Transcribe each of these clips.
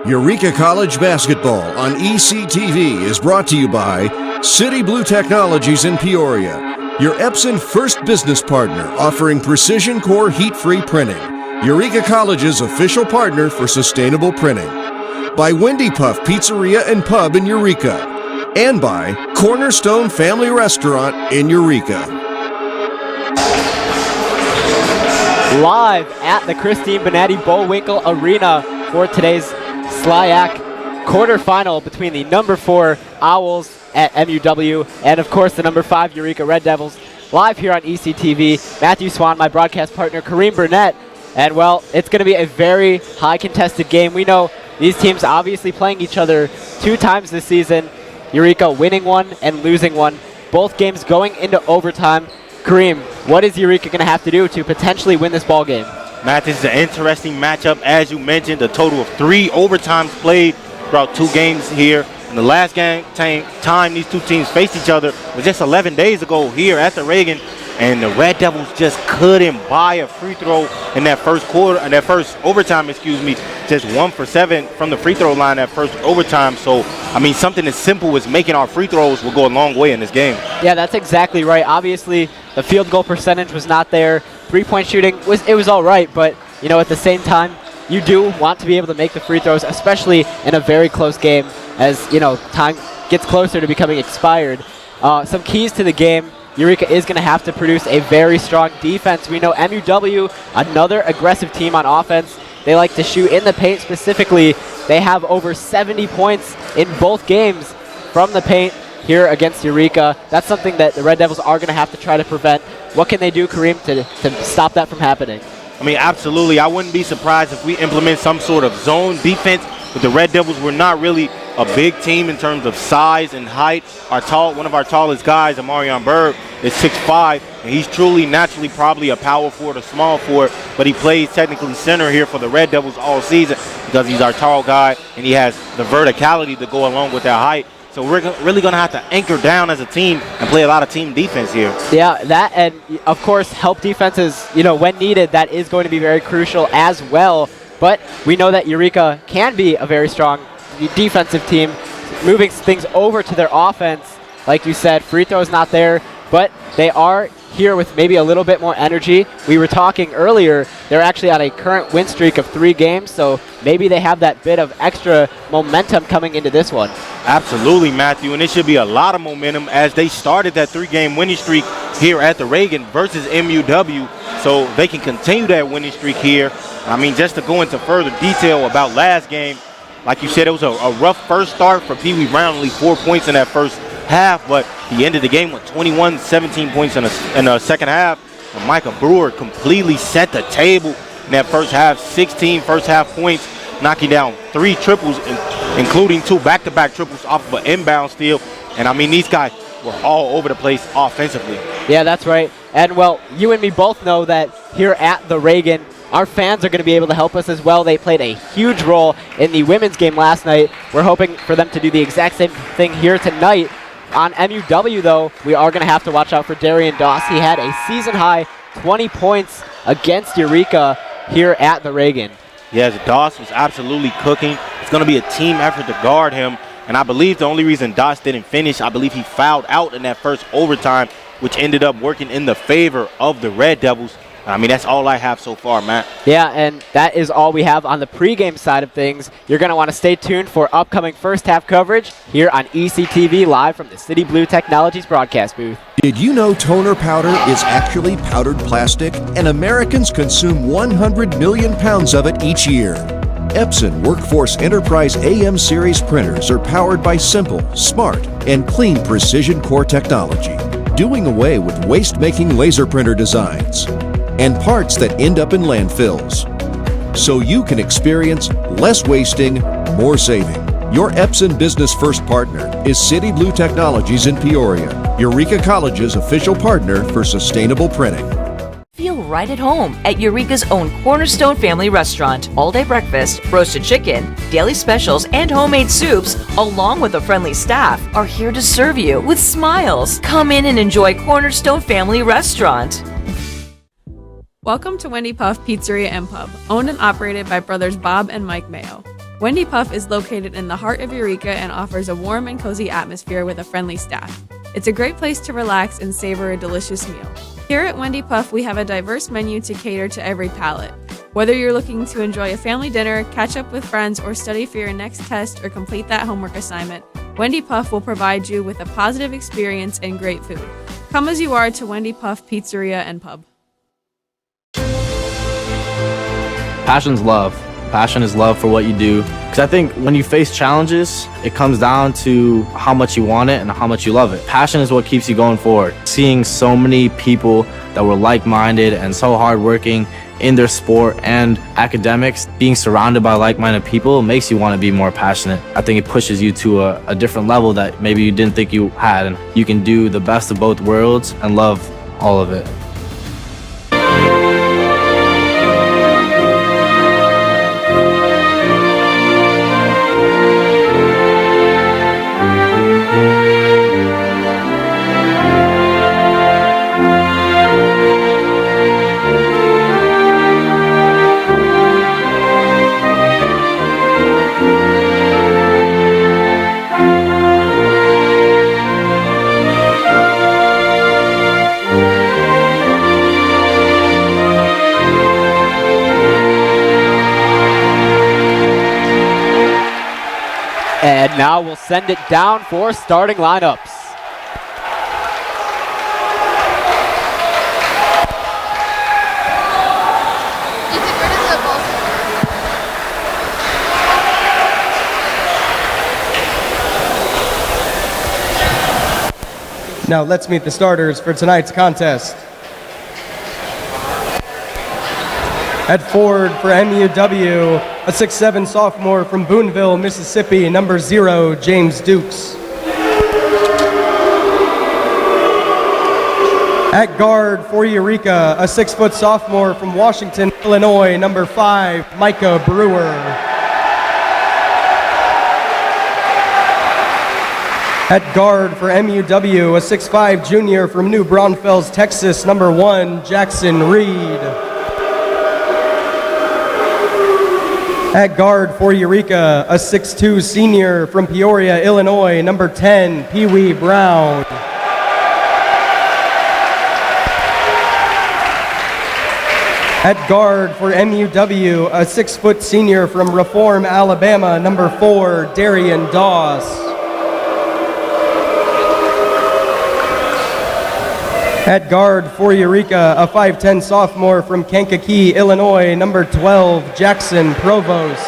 Eureka College Basketball on ECTV is brought to you by City Blue Technologies in Peoria, your Epson first business partner offering precision core heat-free printing, Eureka College's official partner for sustainable printing, by Wendy Puff Pizzeria and Pub in Eureka, and by Cornerstone Family Restaurant in Eureka. Live at the Christine Bonatti Bullwinkle Arena for today's SLIAC quarterfinal between the number 4 Owls at MUW and, of course, the number 5 Eureka Red Devils. Live here on ECTV, Matthew Swan, my broadcast partner, Kareem Burnett. And, well, it's going to be a very high contested game. We know these teams obviously playing each other 2 times this season. Eureka winning one and losing one. Both games going into overtime. Kareem, what is Eureka going to have to do to potentially win this ball game? Matt, this is an interesting matchup. As you mentioned, a total of 3 overtimes played throughout 2 games here. And the last time these 2 teams faced each other was just 11 days ago here at the Reagan. And the Red Devils just couldn't buy a free throw in that first quarter, in that first overtime, just 1 for 7 from the free throw line that first overtime. So, I mean, something as simple as making our free throws will go a long way in this game. Yeah, that's exactly right. Obviously, the field goal percentage was not there. 3-point shooting was all right, but, you know, at the same time, you do want to be able to make the free throws, especially in a very close game as, you know, time gets closer to becoming expired. Some keys to the game. Eureka is going to have to produce a very strong defense. We know MUW, another aggressive team on offense. They like to shoot in the paint specifically. They have over 70 points in both games from the paint here against Eureka. That's something that the Red Devils are going to have to try to prevent. What can they do, Kareem, to stop that from happening? I mean, absolutely. I wouldn't be surprised if we implement some sort of zone defense. But the Red Devils were not really a big team in terms of size and height. One of our tallest guys, Amarion Berg, is 6'5", and he's truly, naturally, probably a power forward or small forward, but he plays technically center here for the Red Devils all season because he's our tall guy and he has the verticality to go along with that height. So we're really going to have to anchor down as a team and play a lot of team defense here. Yeah, that and, of course, help defenses, you know, when needed, that is going to be very crucial as well. But we know that Eureka can be a very strong defensive team, moving things over to their offense. Like you said, free throws not there, but they are here with maybe a little bit more energy. We were talking earlier, they're actually on a current win streak of 3 games, so maybe they have that bit of extra momentum coming into this one. Absolutely, Matthew, and it should be a lot of momentum as they started that 3-game winning streak here at the Reagan versus MUW, so they can continue that winning streak here. I mean, just to go into further detail about last game, like you said, it was a rough first start for Pee Wee Brown, only 4 points in that first half, but he ended the game with 21, 17 points in the second half. And Micah Brewer completely set the table in that first half, 16 first half points, knocking down 3 triples, including 2 back-to-back triples off of an inbound steal. And I mean, these guys were all over the place offensively. Yeah, that's right. And well, you and me both know that here at the Reagan, our fans are going to be able to help us as well. They played a huge role in the women's game last night. We're hoping for them to do the exact same thing here tonight. On MUW, though, we are going to have to watch out for Darian Doss. He had a season-high 20 points against Eureka here at the Reagan. Yes, Doss was absolutely cooking. It's going to be a team effort to guard him. And I believe the only reason Doss didn't finish, I believe he fouled out in that first overtime, which ended up working in the favor of the Red Devils. I mean, that's all I have so far, Matt. Yeah, and that is all we have on the pregame side of things. You're going to want to stay tuned for upcoming first-half coverage here on ECTV live from the City Blue Technologies broadcast booth. Did you know toner powder is actually powdered plastic? And Americans consume 100 million pounds of it each year. Epson Workforce Enterprise AM series printers are powered by simple, smart, and clean precision core technology, doing away with waste-making laser printer designs and parts that end up in landfills. so you can experience less wasting, more saving. Your Epson Business First partner is City Blue Technologies in Peoria, Eureka College's official partner for sustainable printing. Feel right at home at Eureka's own Cornerstone Family Restaurant. All-day breakfast, roasted chicken, daily specials, and homemade soups, along with a friendly staff, are here to serve you with smiles. Come in and enjoy Cornerstone Family Restaurant. Welcome to Wendy Puff Pizzeria and Pub, owned and operated by brothers Bob and Mike Mayo. Wendy Puff is located in the heart of Eureka and offers a warm and cozy atmosphere with a friendly staff. It's a great place to relax and savor a delicious meal. Here at Wendy Puff, we have a diverse menu to cater to every palate. Whether you're looking to enjoy a family dinner, catch up with friends, or study for your next test or complete that homework assignment, Wendy Puff will provide you with a positive experience and great food. Come as you are to Wendy Puff Pizzeria and Pub. Passion's love. Passion is love for what you do. Because I think when you face challenges, it comes down to how much you want it and how much you love it. Passion is what keeps you going forward. Seeing so many people that were like-minded and so hardworking in their sport and academics, being surrounded by like-minded people makes you want to be more passionate. I think it pushes you to a different level that maybe you didn't think you had. And you can do the best of both worlds and love all of it. And now we'll send it down for starting lineups. Now let's meet the starters for tonight's contest. At forward for MUW, a 6'7" sophomore from Boonville, Mississippi, number 0, James Dukes. At guard for Eureka, a 6' sophomore from Washington, Illinois, number 5, Micah Brewer. At guard for MUW, a 6'5" junior from New Braunfels, Texas, number 1, Jackson Reed. At guard for Eureka, a 6'2" senior from Peoria, Illinois, number 10, Pee Wee Brown. At guard for MUW, a 6' senior from Reform, Alabama, number 4, Darian Doss. At guard for Eureka, a 5'10" sophomore from Kankakee, Illinois, number 12, Jackson Provost.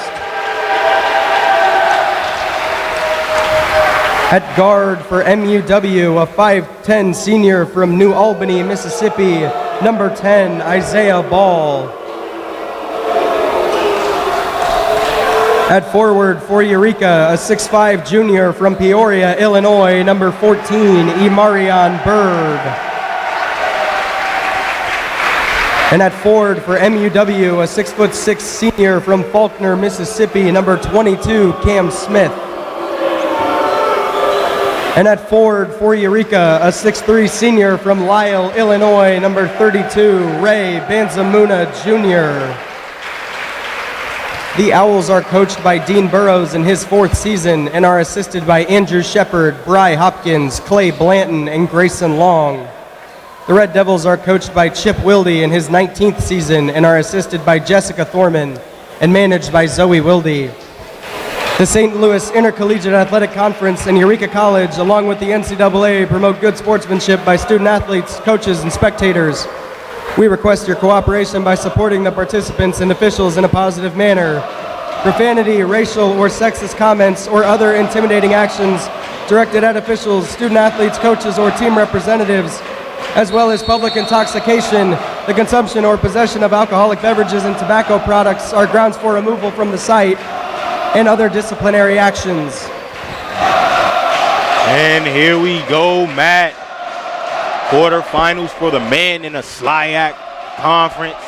At guard for MUW, a 5'10" senior from New Albany, Mississippi, number 10, Isaiah Ball. At forward for Eureka, a 6'5" junior from Peoria, Illinois, number 14, Imarion Bird. And at forward for MUW, a 6'6" senior from Faulkner, Mississippi, number 22, Cam Smith. And at forward for Eureka, a 6'3" senior from Lisle, Illinois, number 32, Ray Banzamuna Jr. The Owls are coached by Dean Burrows in his 4th season and are assisted by Andrew Shepard, Bry Hopkins, Clay Blanton, and Grayson Long. The Red Devils are coached by Chip Wilde in his 19th season and are assisted by Jessica Thorman and managed by Zoe Wilde. The St. Louis Intercollegiate Athletic Conference and Eureka College, along with the NCAA, promote good sportsmanship by student athletes, coaches, and spectators. We request your cooperation by supporting the participants and officials in a positive manner. Profanity, racial, or sexist comments or other intimidating actions directed at officials, student athletes, coaches, or team representatives, as well as public intoxication The consumption or possession of alcoholic beverages and tobacco products are grounds for removal from the site and other disciplinary actions. And here we go, Matt. Quarterfinals for the men in the SLIAC conference.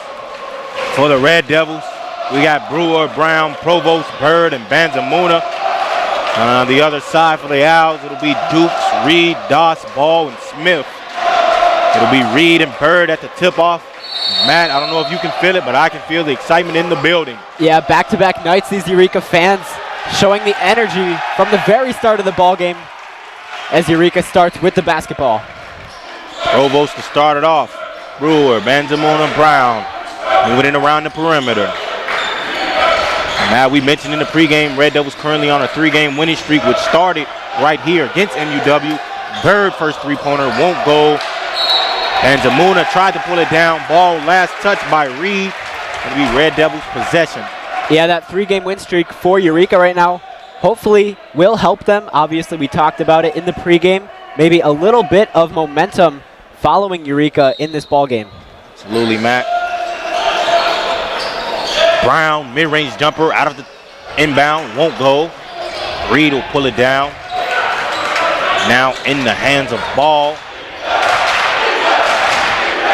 For the Red Devils, we got Brewer, Brown, Provost, Bird, and Banzamuna. On the other side for the Owls, it'll be Dukes, Reed, Doss, Ball, and Smith. It'll be Reed and Bird at the tip-off. Matt, I don't know if you can feel it, but I can feel the excitement in the building. Yeah, back-to-back nights, these Eureka fans showing the energy from the very start of the ball game as Eureka starts with the basketball. Provost to start it off. Brewer, Banzamuna, Brown. Moving in around the perimeter. Now we mentioned in the pregame, Red Devils currently on a 3-game winning streak, which started right here against MUW. Bird first three-pointer won't go. Banzamuna tried to pull it down. Ball last touch by Reed. It'll be Red Devils possession. Yeah, that 3-game win streak for Eureka right now hopefully will help them. Obviously, we talked about it in the pregame. Maybe a little bit of momentum following Eureka in this ball game. Absolutely, Matt. Brown, mid-range jumper out of the inbound, won't go. Reed will pull it down. Now in the hands of Ball.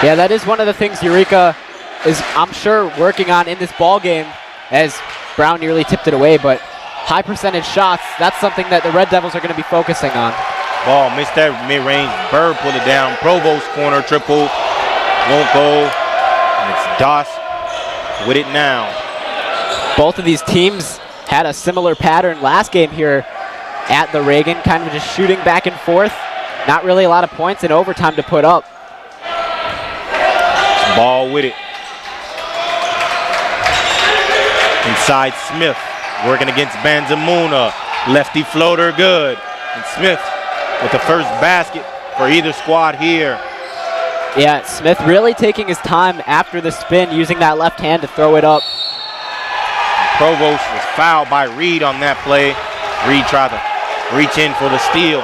Yeah, that is one of the things Eureka is, I'm sure, working on in this ball game, as Brown nearly tipped it away, but high percentage shots, that's something that the Red Devils are going to be focusing on. Ball missed that mid-range. Bird pulled it down. Provost corner triple. Won't go. And it's Doss with it now. Both of these teams had a similar pattern last game here at the Reagan, kind of just shooting back and forth. Not really a lot of points in overtime to put up. Ball with it. Inside Smith, working against Banzamuna. Lefty floater good. And Smith with the first basket for either squad here. Yeah, Smith really taking his time after the spin, using that left hand to throw it up. Provost was fouled by Reed on that play. Reed tried to reach in for the steal.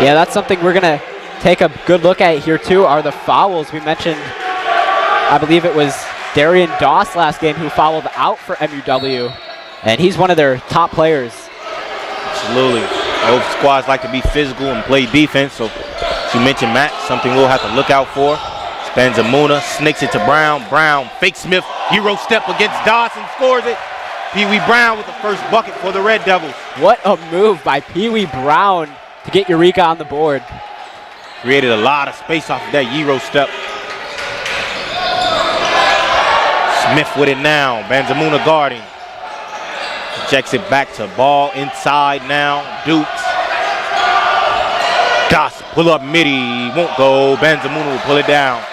Yeah, that's something we're going to take a good look at here too, are the fouls. We mentioned, I believe it was Darian Doss last game who fouled out for MUW, and he's one of their top players. Absolutely. Both squads like to be physical and play defense, so as you mentioned, Matt, something we'll have to look out for. Banzamuna sneaks it to Brown. Brown fake Smith, hero step against Doss and scores it. Pee Wee Brown with the first bucket for the Red Devils. What a move by Pee Wee Brown to get Eureka on the board. Created a lot of space off of that Euro step. Smith with it now. Banzamuna guarding. Checks it back to Ball inside now. Dukes. Doss pull up midi. Won't go. Banzamuna will pull it down.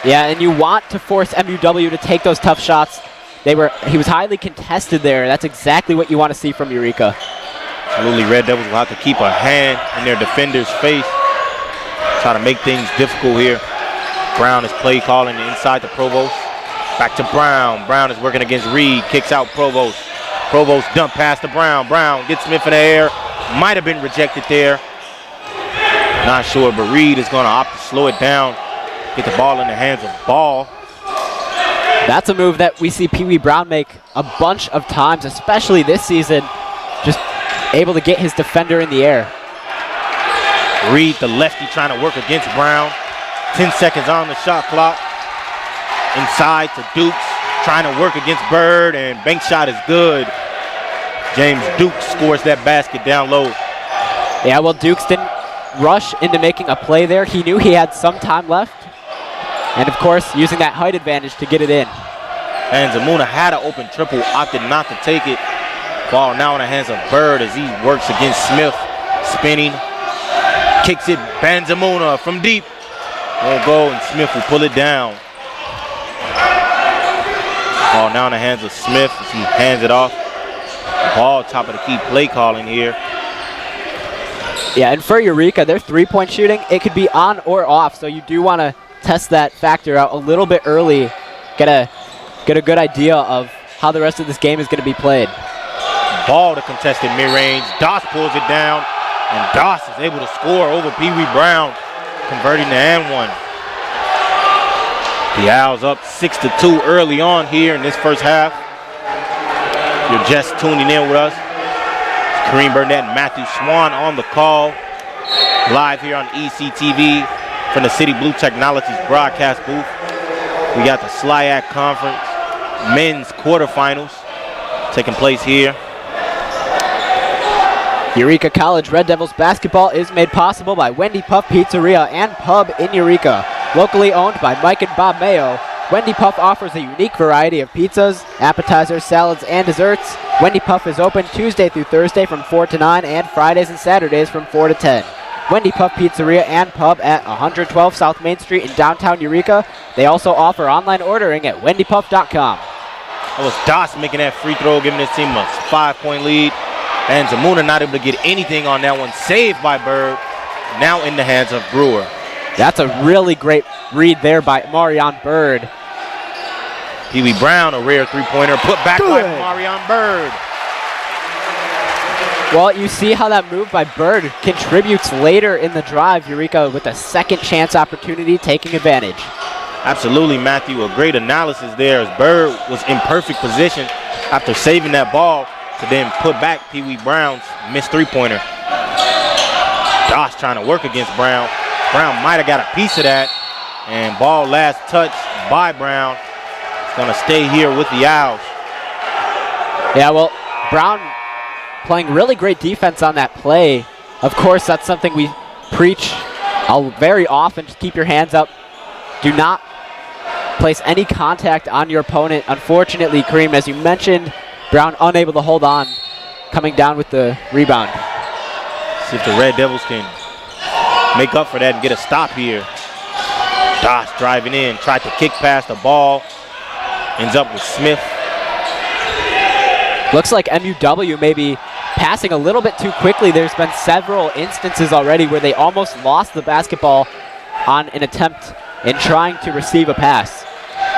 Yeah, and you want to force MUW to take those tough shots. He was highly contested there. That's exactly what you want to see from Eureka. Absolutely, Red Devils will have to keep a hand in their defender's face. Try to make things difficult here. Brown is play calling inside the Provost. Back to Brown. Brown is working against Reed. Kicks out Provost. Provost dump pass to Brown. Brown gets Smith in the air. Might have been rejected there. Not sure, but Reed is going to opt to slow it down. Get the ball in the hands of Ball. That's a move that we see Pee Wee Brown make a bunch of times, especially this season. Just able to get his defender in the air. Reed, the lefty, trying to work against Brown. 10 seconds on the shot clock. Inside to Dukes, trying to work against Bird, and bank shot is good. James Dukes scores that basket down low. Yeah, well, Dukes didn't rush into making a play there. He knew he had some time left. And, of course, using that height advantage to get it in. Banzamuna had an open triple, opted not to take it. Ball now in the hands of Bird as he works against Smith. Spinning. Kicks it, Banzamuna from deep. Won't go, and Smith will pull it down. Ball now in the hands of Smith as he hands it off. Ball top of the key play calling here. Yeah, and for Eureka, their three-point shooting, it could be on or off, so you do want to test that factor out a little bit early. Get a good idea of how the rest of this game is going to be played. Ball to contested mid-range. Doss pulls it down, and Doss is able to score over Pee Wee Brown, converting to and one. The Owls up 6-2 early on here in this first half. You're just tuning in with us. Kareem Burnett and Matthew Swan on the call. Live here on ECTV from the City Blue Technologies broadcast booth. We got the SLIAC Conference men's quarterfinals taking place here. Eureka College Red Devils basketball is made possible by Wendy Puff Pizzeria and Pub in Eureka. Locally owned by Mike and Bob Mayo, Wendy Puff offers a unique variety of pizzas, appetizers, salads, and desserts. Wendy Puff is open Tuesday through Thursday from 4 to 9 and Fridays and Saturdays from 4 to 10. Wendy Puff Pizzeria and Pub at 112 South Main Street in downtown Eureka. They also offer online ordering at wendypuff.com. That was Doss making that free throw, giving his team a 5-point lead. And Zamuna not able to get anything on that one. Saved by Bird. Now in the hands of Brewer. That's a really great read there by Marion Bird. Pee Wee Brown, a rare three-pointer, put back by Marion Bird. Well, you see how that move by Bird contributes later in the drive. Eureka with a second chance opportunity, taking advantage. Absolutely, Matthew. A great analysis there as Bird was in perfect position after saving that ball to then put back Pee Wee Brown's missed three-pointer. Doss trying to work against Brown. Brown might have got a piece of that. And ball last touch by Brown. Going to stay here with the Owls. Yeah, well, Brown playing really great defense on that play. Of course, that's something we preach very often. Just keep your hands up. Do not place any contact on your opponent. Unfortunately, Kareem, as you mentioned, Brown unable to hold on, coming down with the rebound. See if the Red Devils can make up for that and get a stop here. Doss driving in, tried to kick past the ball. Ends up with Smith. Looks like MUW may be passing a little bit too quickly. There's been several instances already where they almost lost the basketball on an attempt in trying to receive a pass.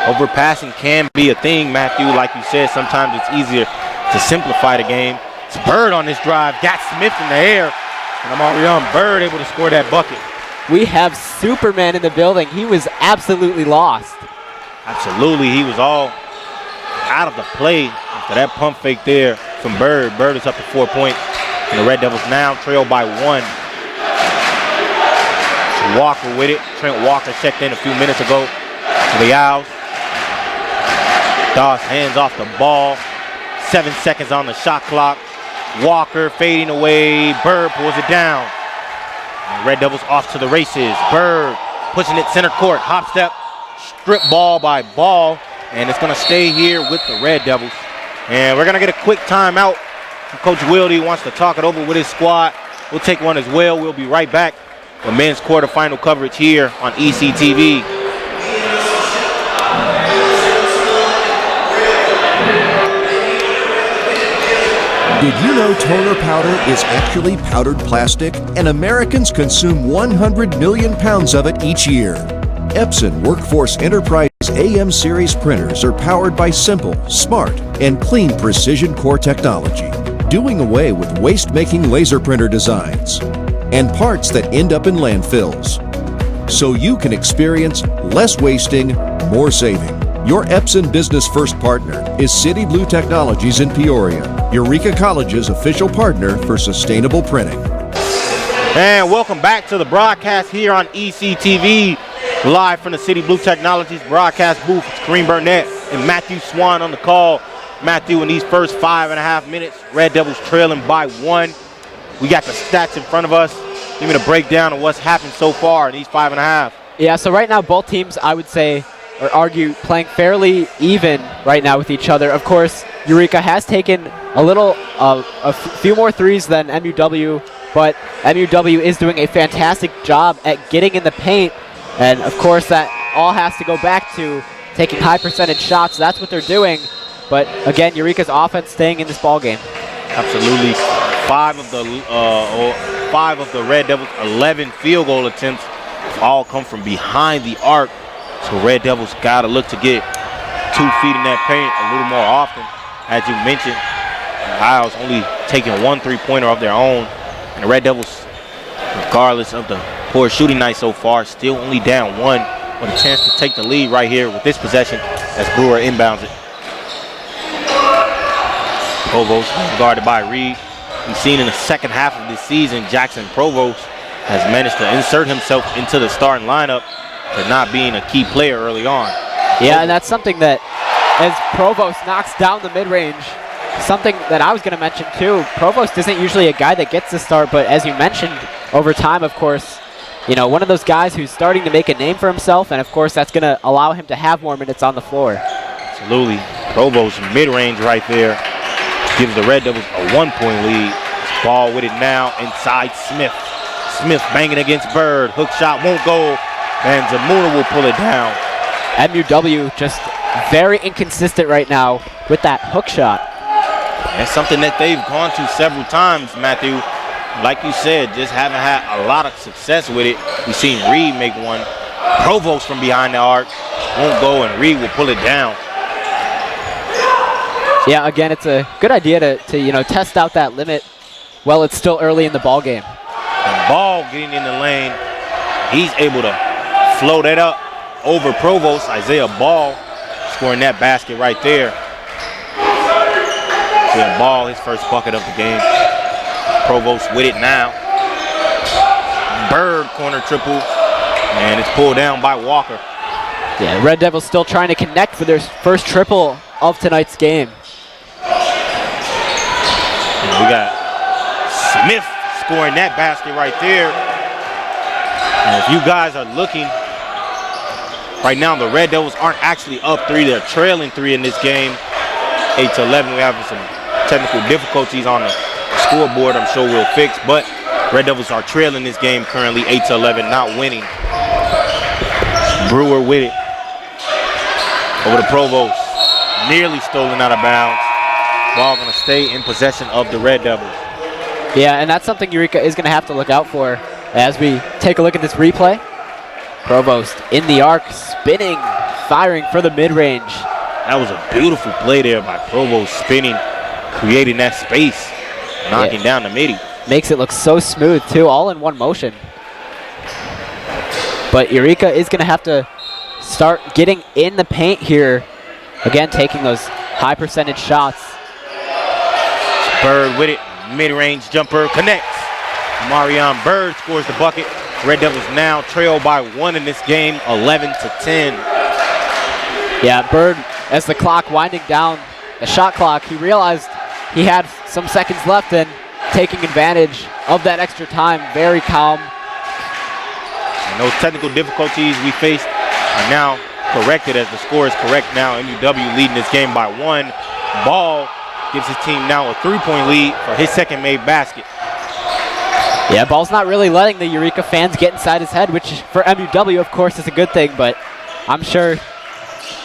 Overpassing can be a thing, Matthew. Like you said, sometimes it's easier to simplify the game. It's Bird on this drive, got Smith in the air, and Marion Bird able to score that bucket. We have Superman in the building. He was absolutely lost. Absolutely, he was all out of the play after that pump fake there from Bird. Bird is up to 4 points, and the Red Devils now trail by 1. Walker with it. Trent Walker checked in a few minutes ago for the Owls. Doss hands off the ball. 7 seconds on the shot clock. Walker fading away. Bird pulls it down. And Red Devils off to the races. Bird pushing it center court. Hop step. Strip ball by Ball. And it's going to stay here with the Red Devils. And we're going to get a quick timeout. Coach Wilde wants to talk it over with his squad. We'll take one as well. We'll be right back for men's quarterfinal coverage here on ECTV. Did you know toner powder is actually powdered plastic, and Americans consume 100 million pounds of it each year? Epson Workforce Enterprise AM series printers are powered by simple, smart, and clean precision core technology, doing away with waste-making laser printer designs and parts that end up in landfills, so you can experience less wasting, more saving. Your Epson Business First partner is City Blue Technologies in Peoria, Eureka College's official partner for sustainable printing. And welcome back to the broadcast here on ECTV, live from the City Blue Technologies broadcast booth. It's Kareem Burnett and Matthew Swan on the call. Matthew, in these first 5.5 minutes, Red Devils trailing by 1. We got the stats in front of us. Give me the breakdown of what's happened so far in these 5.5. Yeah, so right now both teams, I would say, or argue, playing fairly even right now with each other. Of course, Eureka has taken a few more threes than MUW, but MUW is doing a fantastic job at getting in the paint. And of course, that all has to go back to taking high percentage shots. That's what they're doing. But again, Eureka's offense staying in this ball game. Absolutely. 5 of the Red Devils' 11 field goal attempts all come from behind the arc. So Red Devils got to look to get 2 feet in that paint a little more often. As you mentioned, the Owls only taking 1 3-pointer of their own. And the Red Devils, regardless of the poor shooting night so far, still only down 1 with a chance to take the lead right here with this possession as Brewer inbounds it. Provost guarded by Reed. We've seen in the second half of this season, Jackson Provost has managed to insert himself into the starting lineup for not being a key player early on. Yeah, and that's something that as Provost knocks down the mid-range, something that I was going to mention too, Provost isn't usually a guy that gets the start, but as you mentioned, over time, of course, you know, one of those guys who's starting to make a name for himself, and of course that's going to allow him to have more minutes on the floor. Absolutely. Provost mid-range right there gives the Red Devils a 1-point lead. Ball with it now inside Smith. Smith banging against Bird. Hook shot won't go, and Zamuna will pull it down. MUW just very inconsistent right now with that hook shot. That's something that they've gone to several times, Matthew. Like you said, just haven't had a lot of success with it. We've seen Reed make one. Provost from behind the arc won't go, and Reed will pull it down. Yeah, again, it's a good idea to you know, test out that limit while it's still early in the ball game. And Ball getting in the lane. He's able to float it up over Provost. Isaiah Ball scoring that basket right there. Seeing Ball, his first bucket of the game. Provost with it now. Bird corner triple, and it's pulled down by Walker. Yeah, Red Devils still trying to connect for their first triple of tonight's game. And we got Smith scoring that basket right there. And if you guys are looking, right now the Red Devils aren't actually up 3. They're trailing 3 in this game. 8-11. We're having some technical difficulties on the scoreboard. I'm sure we'll fix, but Red Devils are trailing this game currently 8-11, not winning. Brewer with it. Over to Provost. Nearly stolen out of bounds. Ball going to stay in possession of the Red Devils. Yeah, and that's something Eureka is going to have to look out for as we take a look at this replay. Provost in the arc, spinning, firing for the mid-range. That was a beautiful play there by Provost, spinning, creating that space, knocking down the midi. Makes it look so smooth, too, all in one motion. But Eureka is going to have to start getting in the paint here. Again, taking those high percentage shots. Bird with it, mid-range jumper, connects. Marion Bird scores the bucket. Red Devils now trail by 1 in this game, 11-10. Yeah, Bird, as the clock winding down, the shot clock, he realized he had some seconds left and taking advantage of that extra time. Very calm. And those technical difficulties we faced are now corrected as the score is correct now. MUW leading this game by 1. Ball gives his team now a 3-point lead for his second made basket. Yeah, Ball's not really letting the Eureka fans get inside his head, which for MUW, of course, is a good thing, but I'm sure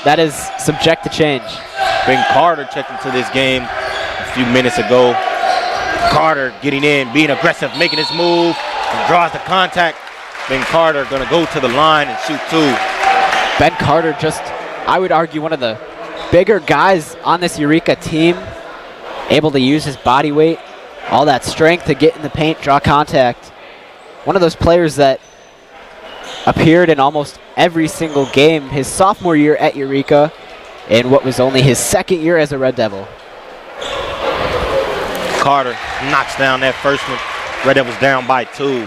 that is subject to change. Ben Carter checked into this game a few minutes ago. Carter getting in, being aggressive, making his move, and draws the contact. Ben Carter going to go to the line and shoot 2. Ben Carter, just, I would argue, one of the bigger guys on this Eureka team, able to use his body weight, all that strength to get in the paint, draw contact. One of those players that appeared in almost every single game his sophomore year at Eureka in what was only his second year as a Red Devil. Carter knocks down that first one. Red Devils down by 2.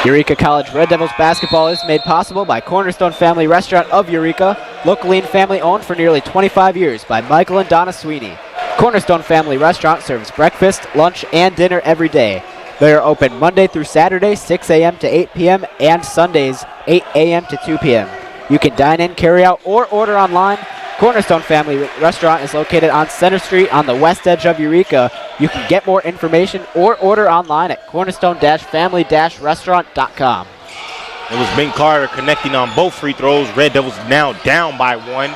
Eureka College Red Devils basketball is made possible by Cornerstone Family Restaurant of Eureka, locally and family owned for nearly 25 years by Michael and Donna Sweeney. Cornerstone Family Restaurant serves breakfast, lunch, and dinner every day. They are open Monday through Saturday, 6 a.m. to 8 p.m., and Sundays, 8 a.m. to 2 p.m. You can dine in, carry out, or order online. Cornerstone Family Restaurant is located on Center Street on the west edge of Eureka. You can get more information or order online at cornerstone-family-restaurant.com. It was Ben Carter connecting on both free throws. Red Devils now down by 1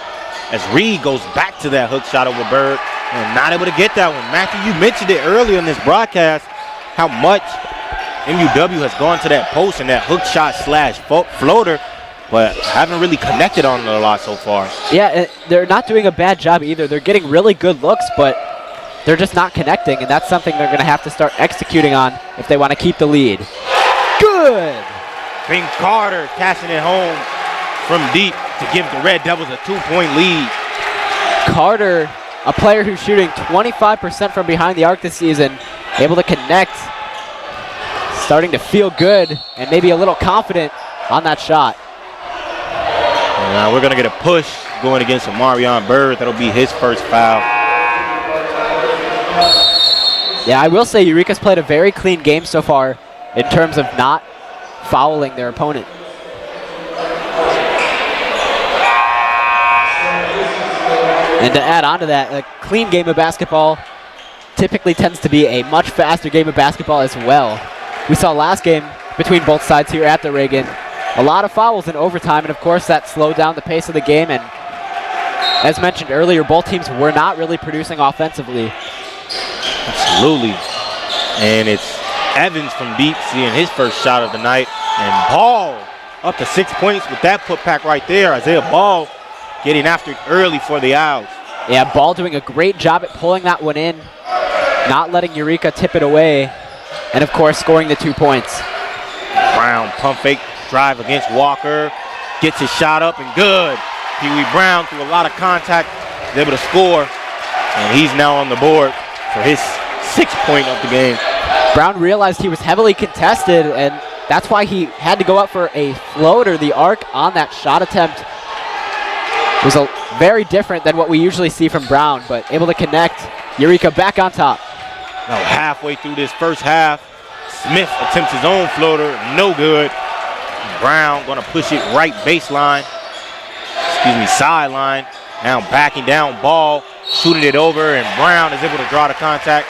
as Reed goes back to that hook shot over Bird and not able to get that one. Matthew, you mentioned it earlier in this broadcast how much MUW has gone to that post and that hook shot slash floater, but haven't really connected on it a lot so far. Yeah, they're not doing a bad job either. They're getting really good looks, but they're just not connecting, and that's something they're going to have to start executing on if they want to keep the lead. Good! Ben Carter cashing it home from deep to give the Red Devils a 2-point lead. Carter, a player who's shooting 25% from behind the arc this season, able to connect, starting to feel good and maybe a little confident on that shot. And now we're going to get a push going against Omarion Bird. That'll be his first foul. Yeah, I will say Eureka's played a very clean game so far in terms of not fouling their opponent. And to add on to that, a clean game of basketball typically tends to be a much faster game of basketball as well. We saw last game between both sides here at the Reagan. A lot of fouls in overtime, and of course that slowed down the pace of the game. And as mentioned earlier, both teams were not really producing offensively. Absolutely. And it's Evans from deep seeing his first shot of the night. And Ball up to 6 points with that putback right there. Isaiah Ball getting after it early for the Owls. Yeah, Ball doing a great job at pulling that one in, not letting Eureka tip it away, and of course scoring the 2 points. Brown pump fake drive against Walker, gets his shot up and good. Pee Wee Brown through a lot of contact, is able to score, and he's now on the board for his 6th point of the game. Brown realized he was heavily contested, and that's why he had to go up for a floater. The arc on that shot attempt was very different than what we usually see from Brown, but able to connect. Eureka back on top. Now halfway through this first half, Smith attempts his own floater, no good. Brown gonna push it right baseline, sideline. Now backing down, Ball, shooting it over, and Brown is able to draw the contact,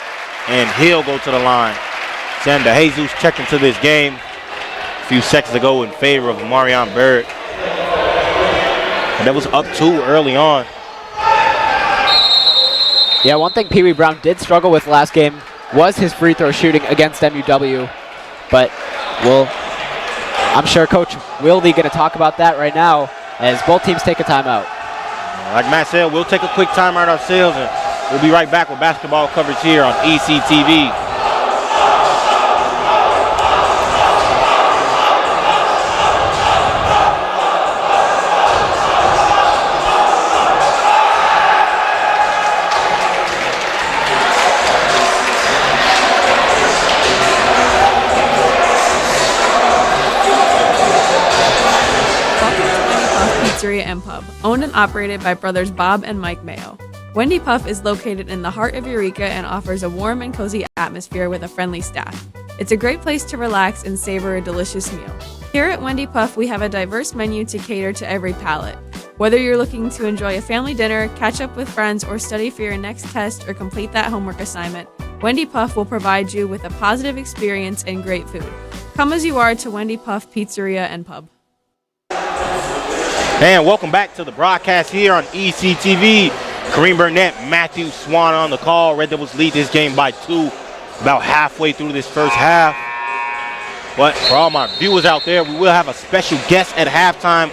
and he'll go to the line. Sam DeJesus checked into this game a few seconds ago in favor of Omarion Bird. And that was up 2 early on. Yeah, one thing Pee Wee Brown did struggle with last game was his free throw shooting against MUW, but I'm sure Coach Wilde going to talk about that right now as both teams take a timeout. Like Matt said, we'll take a quick timeout ourselves, and we'll be right back with basketball coverage here on ECTV. Pizzeria and Pub, owned and operated by brothers Bob and Mike Mayo. Wendy Puff is located in the heart of Eureka and offers a warm and cozy atmosphere with a friendly staff. It's a great place to relax and savor a delicious meal. Here at Wendy Puff, we have a diverse menu to cater to every palate. Whether you're looking to enjoy a family dinner, catch up with friends, or study for your next test or complete that homework assignment, Wendy Puff will provide you with a positive experience and great food. Come as you are to Wendy Puff Pizzeria and Pub. And welcome back to the broadcast here on ECTV. Kareem Burnett, Matthew Swan on the call. Red Devils lead this game by 2, about halfway through this first half. But for all my viewers out there, we will have a special guest at halftime.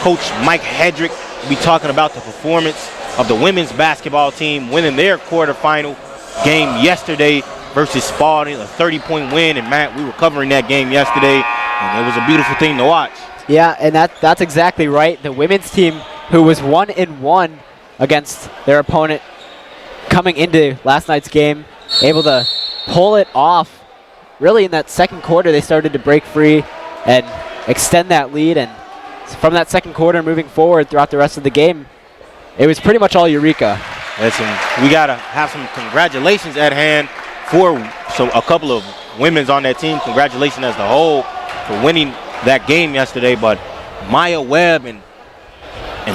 Coach Mike Hedrick will be talking about the performance of the women's basketball team winning their quarterfinal game yesterday versus Spalding, a 30-point win. And Matt, we were covering that game yesterday, and it was a beautiful thing to watch. Yeah, and that's exactly right. The women's team, who was 1-1 against their opponent coming into last night's game, able to pull it off. Really in that second quarter, they started to break free and extend that lead. And from that second quarter moving forward throughout the rest of the game, it was pretty much all Eureka. Listen, we got to have some congratulations at hand for a couple of women's on that team. Congratulations as the whole for winning that game yesterday, but Maya Webb and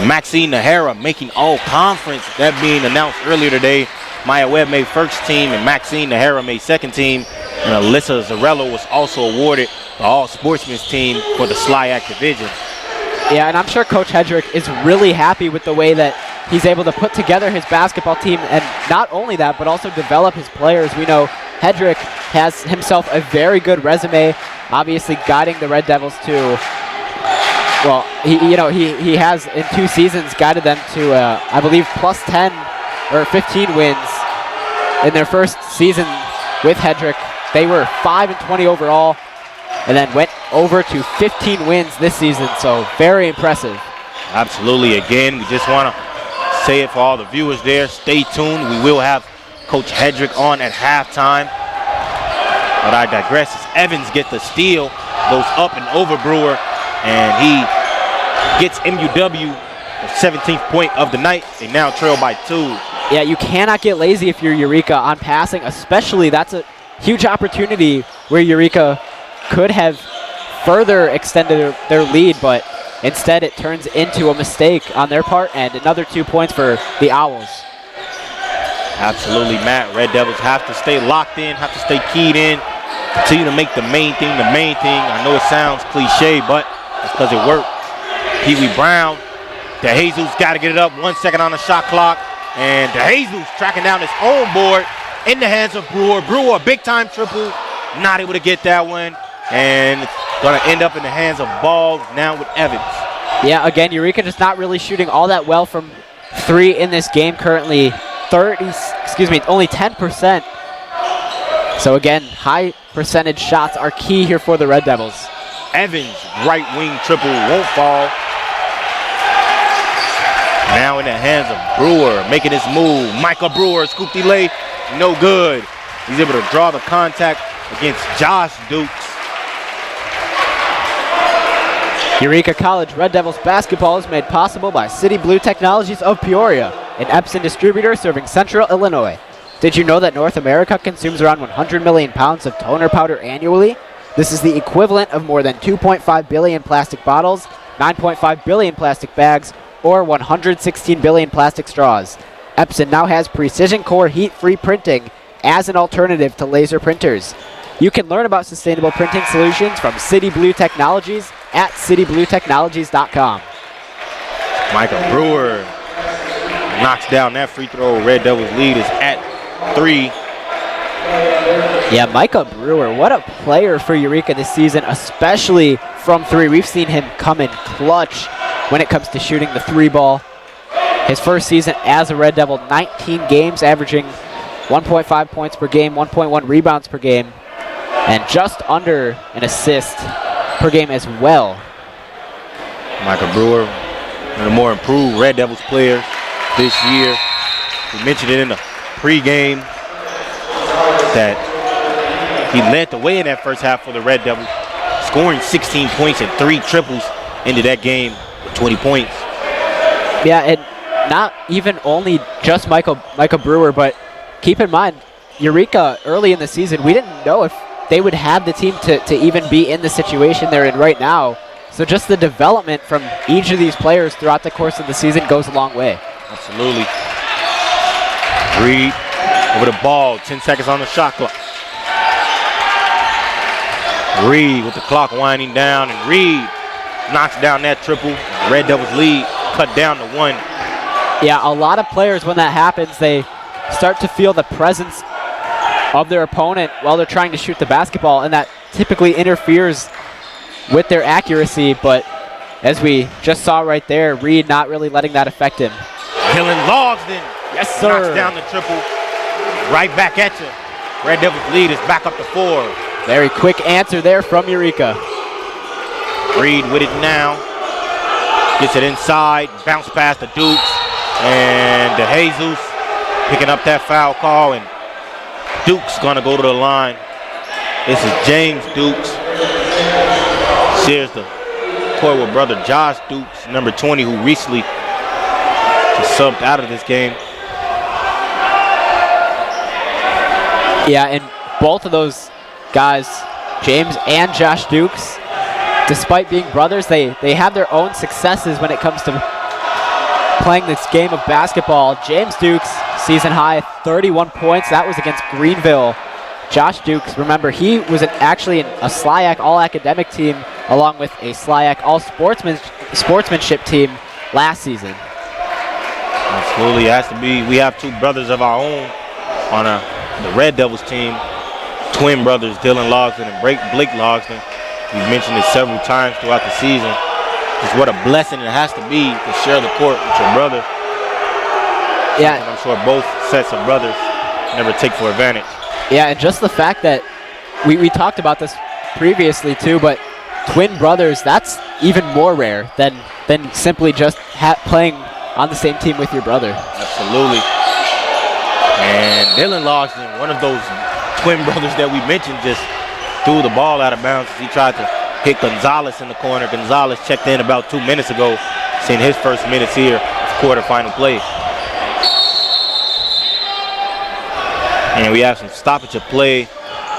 Maxine Nahara making all conference. That being announced earlier today. Maya Webb made first team and Maxine Nahara made second team, and Alyssa Zarello was also awarded the all sportsmen's team for the SLIAC division. Yeah, and I'm sure Coach Hedrick is really happy with the way that he's able to put together his basketball team, and not only that, but also develop his players. We know Hedrick has himself a very good resume, obviously guiding the Red Devils to, well, he has in 2 seasons guided them to, I believe, plus 10 or 15 wins in their first season with Hedrick. They were 5-20 overall. and then went over to 15 wins this season, so very impressive. Absolutely. Again, we just want to say it for all the viewers there. Stay tuned. We will have Coach Hedrick on at halftime. But I digress. As Evans gets the steal, goes up and over Brewer, and he gets MUW the 17th point of the night. They now trail by 2. Yeah, you cannot get lazy if you're Eureka on passing, especially that's a huge opportunity where Eureka could have further extended their lead, but instead it turns into a mistake on their part, and another 2 points for the Owls. Absolutely, Matt. Red Devils have to stay locked in, have to stay keyed in, continue to make the main thing the main thing. I know it sounds cliche, but it's because it worked. Pee Wee Brown, DeJesus got to get it up, 1 second on the shot clock, and DeJesus tracking down his own board in the hands of Brewer. Brewer, big time triple, not able to get that one, and it's going to end up in the hands of Ball now with Evans. Yeah, again, Eureka just not really shooting all that well from 3 in this game currently. Only 10%. So again, high percentage shots are key here for the Red Devils. Evans, right wing triple, won't fall. Now in the hands of Brewer, making his move. Michael Brewer, scoop delay, no good. He's able to draw the contact against Josh Dukes. Eureka College Red Devils basketball is made possible by City Blue Technologies of Peoria, an Epson distributor serving Central Illinois. Did you know that North America consumes around 100 million pounds of toner powder annually? This is the equivalent of more than 2.5 billion plastic bottles, 9.5 billion plastic bags, or 116 billion plastic straws. Epson now has precision core heat-free printing as an alternative to laser printers. You can learn about sustainable printing solutions from City Blue Technologies at citybluetechnologies.com. Michael Brewer knocks down that free throw. Red Devils lead is at 3. Yeah, Micah Brewer, what a player for Eureka this season, especially from 3. We've seen him come in clutch when it comes to shooting the 3 ball. His first season as a Red Devil, 19 games, averaging 1.5 points per game, 1.1 rebounds per game, and just under an assist per game as well. Michael Brewer, one of the more improved Red Devils players this year. We mentioned it in the pregame that he led the way in that first half for the Red Devils, scoring 16 points and 3 triples into that game with 20 points. Yeah, and not even only just Michael Brewer, but keep in mind, Eureka early in the season, we didn't know if they would have the team to even be in the situation they're in right now. So just the development from each of these players throughout the course of the season goes a long way. Absolutely. Reed over the ball, 10 seconds on the shot clock. Reed with the clock winding down, and Reed knocks down that triple. Red Devils lead cut down to 1. Yeah, a lot of players, when that happens, they start to feel the presence of their opponent while they're trying to shoot the basketball, and that typically interferes with their accuracy, but as we just saw right there, Reed not really letting that affect him. Dylan Logsdon, yes sir, knocks down the triple. Right back at you. Red Devils lead is back up to 4. Very quick answer there from Eureka. Reed with it now. Gets it inside, bounce past the Dukes, and DeJesus picking up that foul call, and Dukes gonna go to the line. This is James Dukes. Shares the court with brother Josh Dukes, number 20, who recently just subbed out of this game. Yeah, and both of those guys, James and Josh Dukes, despite being brothers, they have their own successes when it comes to playing this game of basketball. James Dukes, season high, 31 points. That was against Greenville. Josh Dukes, remember, he was actually in a SLIAC all-academic team along with a SLIAC all-sportsmanship team last season. Absolutely, it has to be. We have 2 brothers of our own on the Red Devils team. Twin brothers, Dylan Logsdon and Blake Logsdon. We've mentioned it several times throughout the season. Just what a blessing it has to be to share the court with your brother. Yeah, and I'm sure both sets of brothers never take for advantage. Yeah, and just the fact that we talked about this previously too, but twin brothers, that's even more rare than simply just playing on the same team with your brother. Absolutely. And Dylan Lawson, one of those twin brothers that we mentioned, just threw the ball out of bounds as he tried to hit Gonzalez in the corner. Gonzalez checked in about 2 minutes ago, seeing his first minutes here of quarterfinal play. And we have some stoppage of play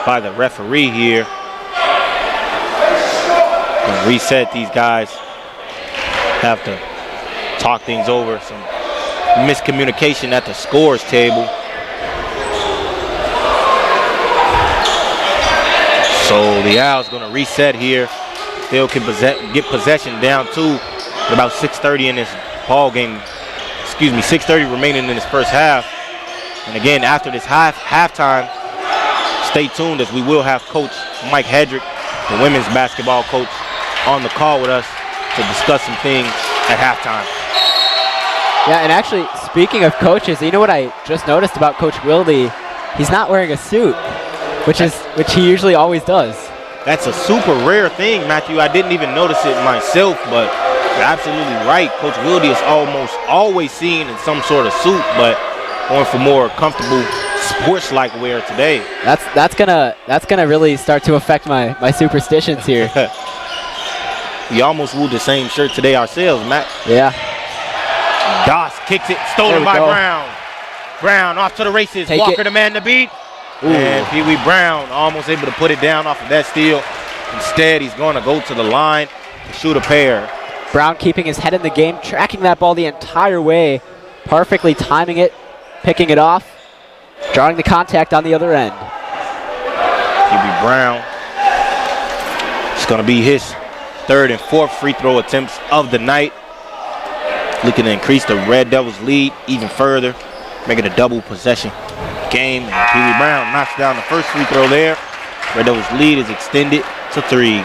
by the referee here. And reset, these guys have to talk things over. Some miscommunication at the scores table. So the Owls going to reset here. Still can get possession down two with about 6:30 in this ball game. 6:30 remaining in this first half. And again, after this halftime, stay tuned as we will have Coach Mike Hedrick, the women's basketball coach, on the call with us to discuss some things at halftime. Yeah, and actually, speaking of coaches, you know what I just noticed about Coach Wilde? He's not wearing a suit, which he usually always does. That's a super rare thing, Matthew. I didn't even notice it myself, but you're absolutely right. Coach Wilde is almost always seen in some sort of suit, but going for more comfortable sports-like wear today. That's gonna really start to affect my superstitions here. We almost wore the same shirt today ourselves, Matt. Yeah. Doss kicks it, stolen by Brown. Brown off to the races. Walker the man to beat. Ooh. And Pee Wee Brown almost able to put it down off of that steal. Instead, he's going to go to the line to shoot a pair. Brown keeping his head in the game, tracking that ball the entire way, perfectly timing it, picking it off, drawing the contact on the other end. Pee Wee Brown. It's going to be his third and fourth free throw attempts of the night. Looking to increase the Red Devils' lead even further, making a double possession game. And Pee Wee Brown knocks down the first free throw there. Red Devils' lead is extended to 3.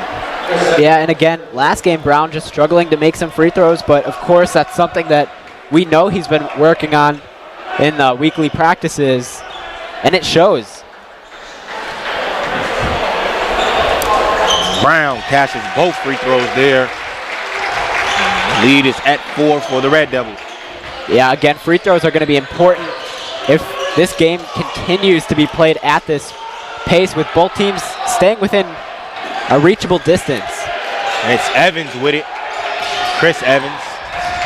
Yeah, and again, last game Brown just struggling to make some free throws, but of course that's something that we know he's been working on in the weekly practices, and it shows. Brown cashes both free throws there. The lead is at 4 for the Red Devils. Yeah, again, free throws are going to be important if this game continues to be played at this pace with both teams staying within a reachable distance. And it's Evans with it. Chris Evans.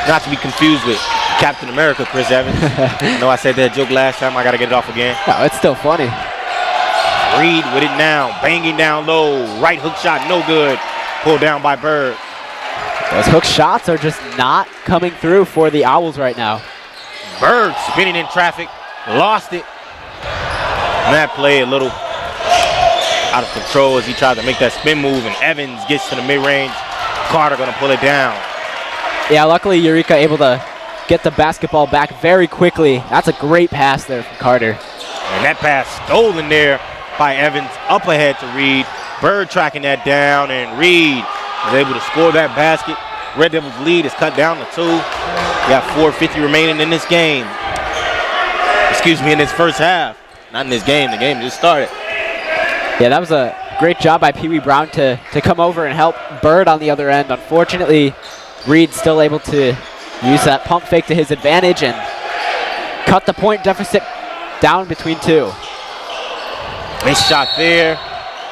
Not to be confused with Captain America Chris Evans. I know I said that joke last time. I got to get it off again. No, it's still funny. Reed with it now. Banging down low. Right hook shot, no good. Pulled down by Bird. Those hook shots are just not coming through for the Owls right now. Bird spinning in traffic. Lost it. And that play a little out of control as he tried to make that spin move, and Evans gets to the mid-range. Carter gonna pull it down. Yeah, luckily Eureka able to get the basketball back very quickly. That's a great pass there from Carter. And that pass stolen there by Evans, up ahead to Reed. Bird tracking that down, and Reed is able to score that basket. Red Devils' lead is cut down to 2. We got 4:50 remaining in this game. In this first half. Not in this game. The game just started. Yeah, that was a great job by Pee Wee Brown to come over and help Bird on the other end. Unfortunately, Reed still able to use that pump fake to his advantage and cut the point deficit down between 2. Nice shot there.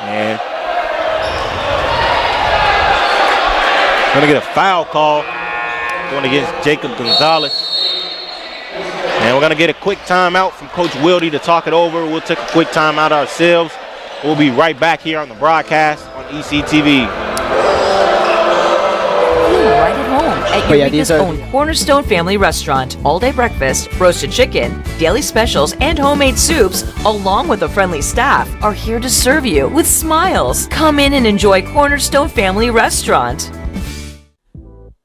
And gonna get a foul call going against Jacob Gonzalez. And we're gonna get a quick timeout from Coach Wilde to talk it over. We'll take a quick timeout ourselves. We'll be right back here on the broadcast on ECTV. Right at home at Eureka's own Cornerstone Family Restaurant. All-day breakfast, roasted chicken, daily specials, and homemade soups, along with a friendly staff, are here to serve you with smiles. Come in and enjoy Cornerstone Family Restaurant.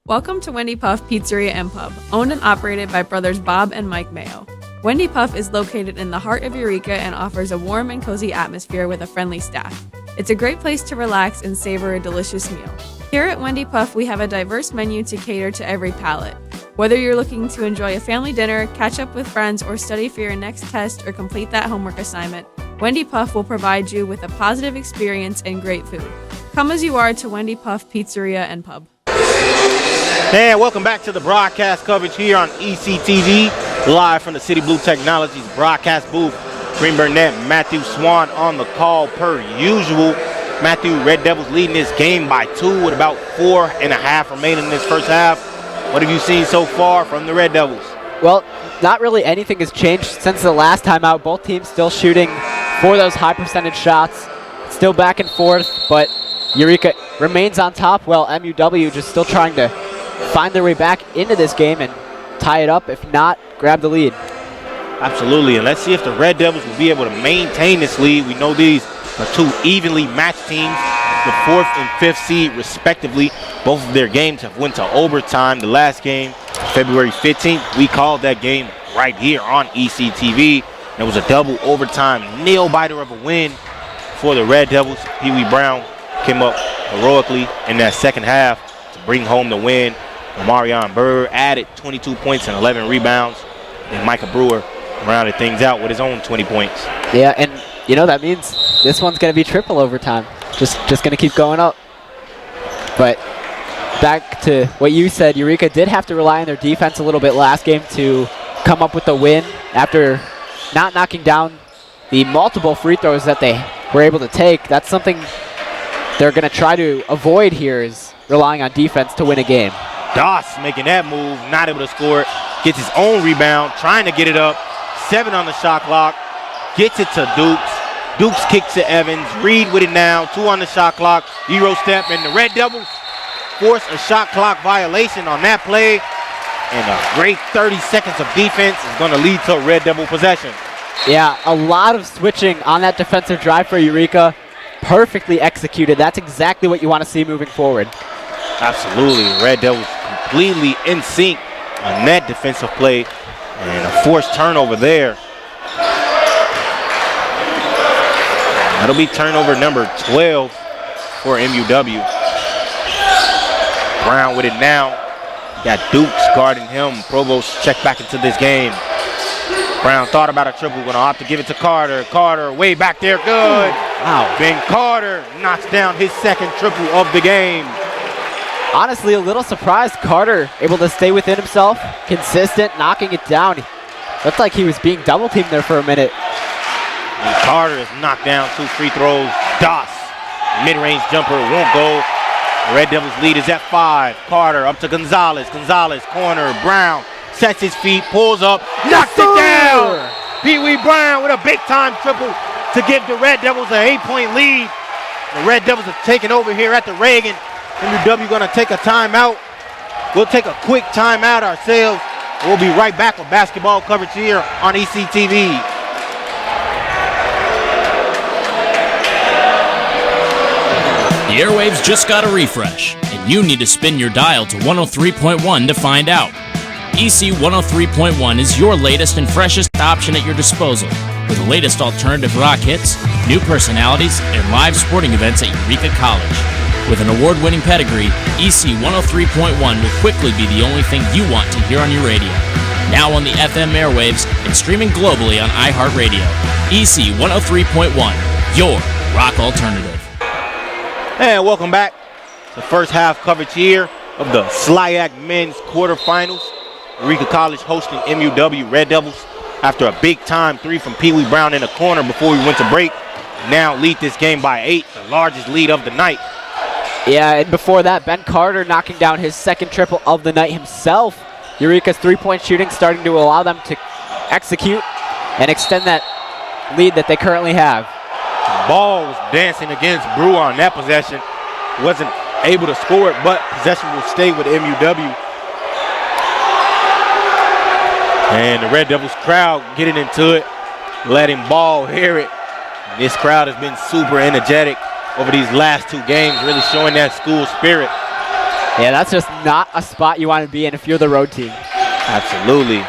Welcome to Wendy Puff Pizzeria and Pub, owned and operated by brothers Bob and Mike Mayo. Wendy Puff is located in the heart of Eureka and offers a warm and cozy atmosphere with a friendly staff. It's a great place to relax and savor a delicious meal. Here at Wendy Puff, we have a diverse menu to cater to every palate. Whether you're looking to enjoy a family dinner, catch up with friends, or study for your next test or complete that homework assignment, Wendy Puff will provide you with a positive experience and great food. Come as you are to Wendy Puff Pizzeria and Pub. And welcome back to the broadcast coverage here on ECTV, live from the City Blue Technologies broadcast booth. Green Burnett, Matthew Swan on the call per usual. Matthew, Red Devils leading this game by 2 with about 4.5 remaining in this first half. What have you seen so far from the Red Devils? Well, not really anything has changed since the last time out. Both teams still shooting for those high percentage shots. Still back and forth, but Eureka remains on top. Well, MUW just still trying to find their way back into this game and tie it up. If not, grab the lead. Absolutely, and let's see if the Red Devils will be able to maintain this lead. We know these are two evenly matched teams, the 4th and 5th seed respectively. Both of their games have went to overtime. The last game, February 15th, we called that game right here on ECTV. It was a double overtime nail-biter of a win for the Red Devils. Pee Wee Brown came up heroically in that second half to bring home the win. Omarion Burr added 22 points and 11 rebounds. And Micah Brewer rounded things out with his own 20 points. Yeah, and that means this one's going to be triple overtime. Just going to keep going up. But back to what you said, Eureka did have to rely on their defense a little bit last game to come up with the win after not knocking down the multiple free throws that they were able to take. That's something they're going to try to avoid here, is relying on defense to win a game. Doss making that move, not able to score it. Gets his own rebound, trying to get it up. 7 on the shot clock. Gets it to Dukes. Dukes kicks to Evans. Reed with it now. 2 on the shot clock. Euro step, and the Red Devils force a shot clock violation on that play. And a great 30 seconds of defense is going to lead to a Red Devil possession. Yeah, a lot of switching on that defensive drive for Eureka. Perfectly executed. That's exactly what you want to see moving forward. Absolutely. Red Devils completely in sync on that defensive play. And a forced turnover there. That'll be turnover number 12 for MUW. Brown with it now. Got Dukes guarding him. Provost checked back into this game. Brown thought about a triple. Going to opt to give it to Carter. Carter way back there. Good. Wow. Ben Carter knocks down his second triple of the game. Honestly, a little surprised. Carter able to stay within himself, consistent, knocking it down. Looked like he was being double teamed there for a minute. And Carter is knocked down 2 free throws. Doss, mid-range jumper, won't go. The Red Devils lead is at 5. Carter up to Gonzalez. Gonzalez, corner. Brown sets his feet, pulls up, knocks it down. Pee Wee Brown with a big-time triple to give the Red Devils an 8-point lead. The Red Devils have taken over here at the Reagan. MUW going to take a timeout. We'll take a quick timeout ourselves. We'll be right back with basketball coverage here on ECTV. The airwaves just got a refresh, and you need to spin your dial to 103.1 to find out. EC 103.1 is your latest and freshest option at your disposal, with the latest alternative rock hits, new personalities, and live sporting events at Eureka College. With an award-winning pedigree, EC 103.1 will quickly be the only thing you want to hear on your radio. Now on the FM airwaves and streaming globally on iHeartRadio. EC 103.1, your rock alternative. And welcome back to the first half coverage here of the SLIAC men's quarterfinals. Eureka College hosting MUW Red Devils after a big-time 3 from Pee Wee Brown in the corner before we went to break. Now lead this game by 8, the largest lead of the night. Yeah, and before that, Ben Carter knocking down his second triple of the night himself. Eureka's 3-point shooting starting to allow them to execute and extend that lead that they currently have. Ball was dancing against Brewer on that possession. Wasn't able to score it, but possession will stay with MUW. And the Red Devils crowd getting into it, letting Ball hear it. This crowd has been super energetic over these last 2 games, really showing that school spirit. Yeah, that's just not a spot you want to be in if you're the road team. Absolutely.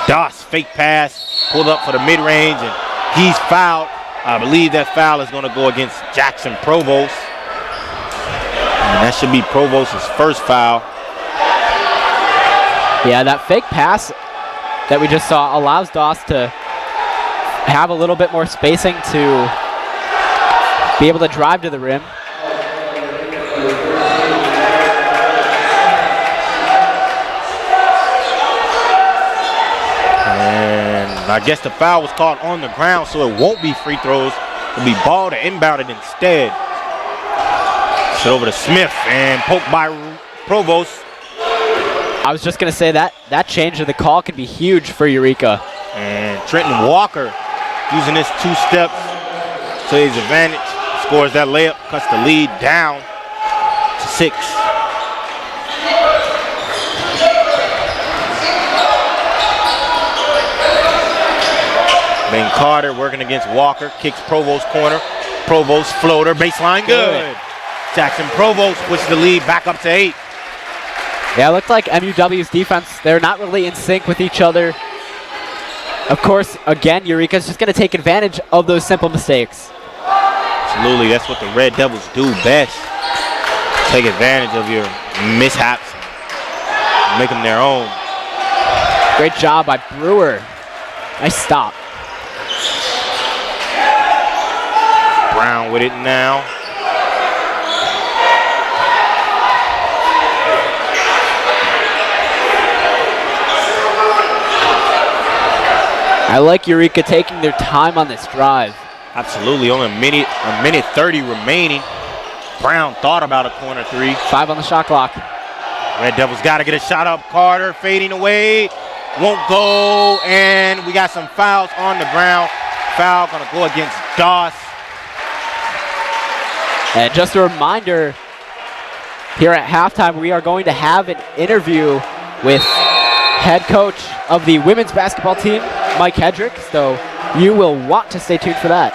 Doss, fake pass, pulled up for the mid-range, and he's fouled. I believe that foul is going to go against Jackson Provost. And that should be Provost's first foul. Yeah, that fake pass that we just saw allows Doss to have a little bit more spacing to be able to drive to the rim. And I guess the foul was called on the ground, so it won't be free throws. It'll be ball to inbounded instead. Sit over to Smith and poked by Provost. I was just going to say that change of the call could be huge for Eureka. And Trenton Walker using his 2 steps to his advantage. Scores that layup, cuts the lead down to 6. Ben Carter working against Walker, kicks Provost corner. Provost floater, baseline, good. Jackson Provost puts the lead back up to 8. Yeah, it looked like MUW's defense, they're not really in sync with each other. Of course, again, Eureka's just going to take advantage of those simple mistakes. Absolutely, that's what the Red Devils do best. Take advantage of your mishaps and make them their own. Great job by Brewer. Nice stop. Brown with it now. I like Eureka taking their time on this drive. Absolutely, only a minute 30 remaining. Brown thought about a corner 3. 5 on the shot clock. Red Devils got to get a shot up. Carter fading away. Won't go, and we got some fouls on the ground. Foul gonna go against Doss. And just a reminder, here at halftime, we are going to have an interview with head coach of the women's basketball team, Mike Hedrick, so you will want to stay tuned for that.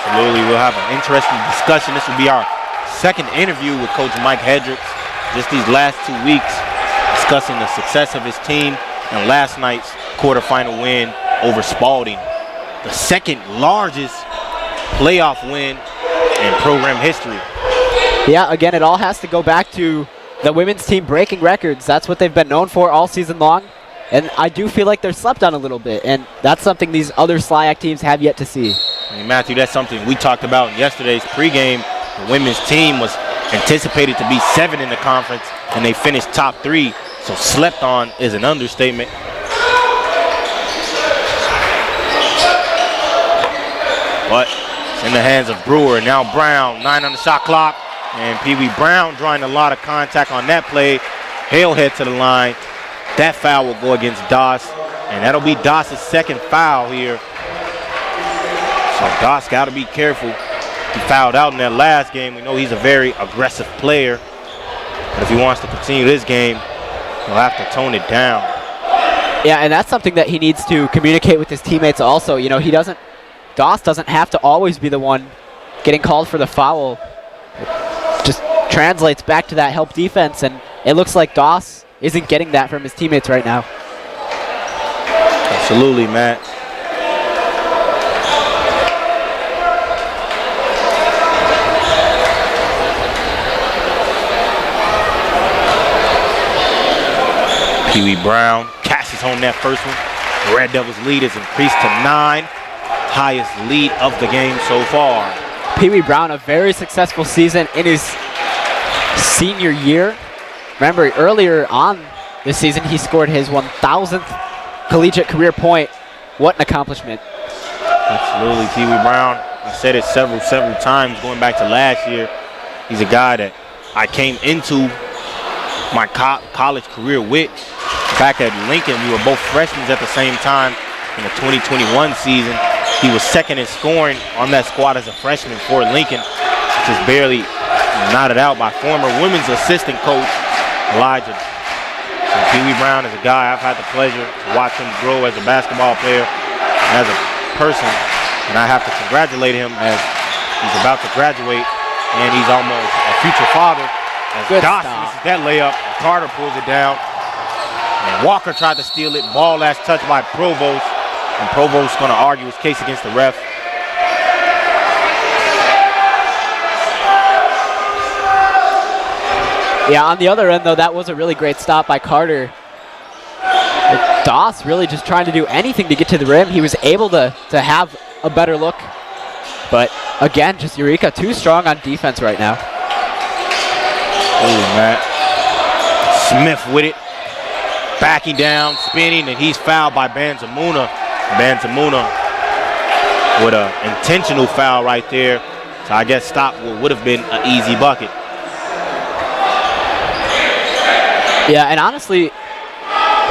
Absolutely, we'll have an interesting discussion. This will be our second interview with Coach Mike Hedrick. Just these last 2 weeks, discussing the success of his team and last night's quarterfinal win over Spalding. The second largest playoff win in program history. Yeah, again, it all has to go back to the women's team breaking records. That's what they've been known for all season long. And I do feel like they're slept on a little bit, and that's something these other SLIAC teams have yet to see. And Matthew, that's something we talked about in yesterday's pregame. The women's team was anticipated to be 7 in the conference, and they finished top 3. So slept on is an understatement. But it's in the hands of Brewer. Now Brown, 9 on the shot clock. And Pee Wee Brown drawing a lot of contact on that play. Hale head to the line. That foul will go against Doss. And that'll be Doss's second foul here. So Doss got to be careful. He fouled out in that last game. We know he's a very aggressive player. But if he wants to continue this game, he'll have to tone it down. Yeah, and that's something that he needs to communicate with his teammates also. You know, Doss doesn't have to always be the one getting called for the foul. It just translates back to that help defense, and it looks like Doss isn't getting that from his teammates right now. Absolutely, Matt. Pee Wee Brown cashes home that first one. The Red Devils' lead is increased to 9. Highest lead of the game so far. Pee Wee Brown, a very successful season in his senior year. Remember, earlier on this season, he scored his 1,000th collegiate career point. What an accomplishment. Absolutely, Pee Wee Brown. I said it several times going back to last year. He's a guy that I came into my college career with. Back at Lincoln, we were both freshmen at the same time in the 2021 season. He was second in scoring on that squad as a freshman for Lincoln, just barely knotted out by former women's assistant coach Elijah. So Pee Wee Brown is a guy I've had the pleasure to watch him grow as a basketball player and as a person, and I have to congratulate him as he's about to graduate and he's almost a future father. As Good Doss stop. misses that layup, and Carter pulls it down. And Walker tried to steal it. Ball last touched by Provost. And Provost's going to argue his case against the ref. Yeah, on the other end, though, that was a really great stop by Carter. Doss really just trying to do anything to get to the rim. He was able to have a better look. But again, just Eureka too strong on defense right now. Oh, Matt. Smith with it. Backing down, spinning, and he's fouled by Banzamuna. Banzamuna with an intentional foul right there. So I guess stop what would have been an easy bucket. Yeah, and honestly,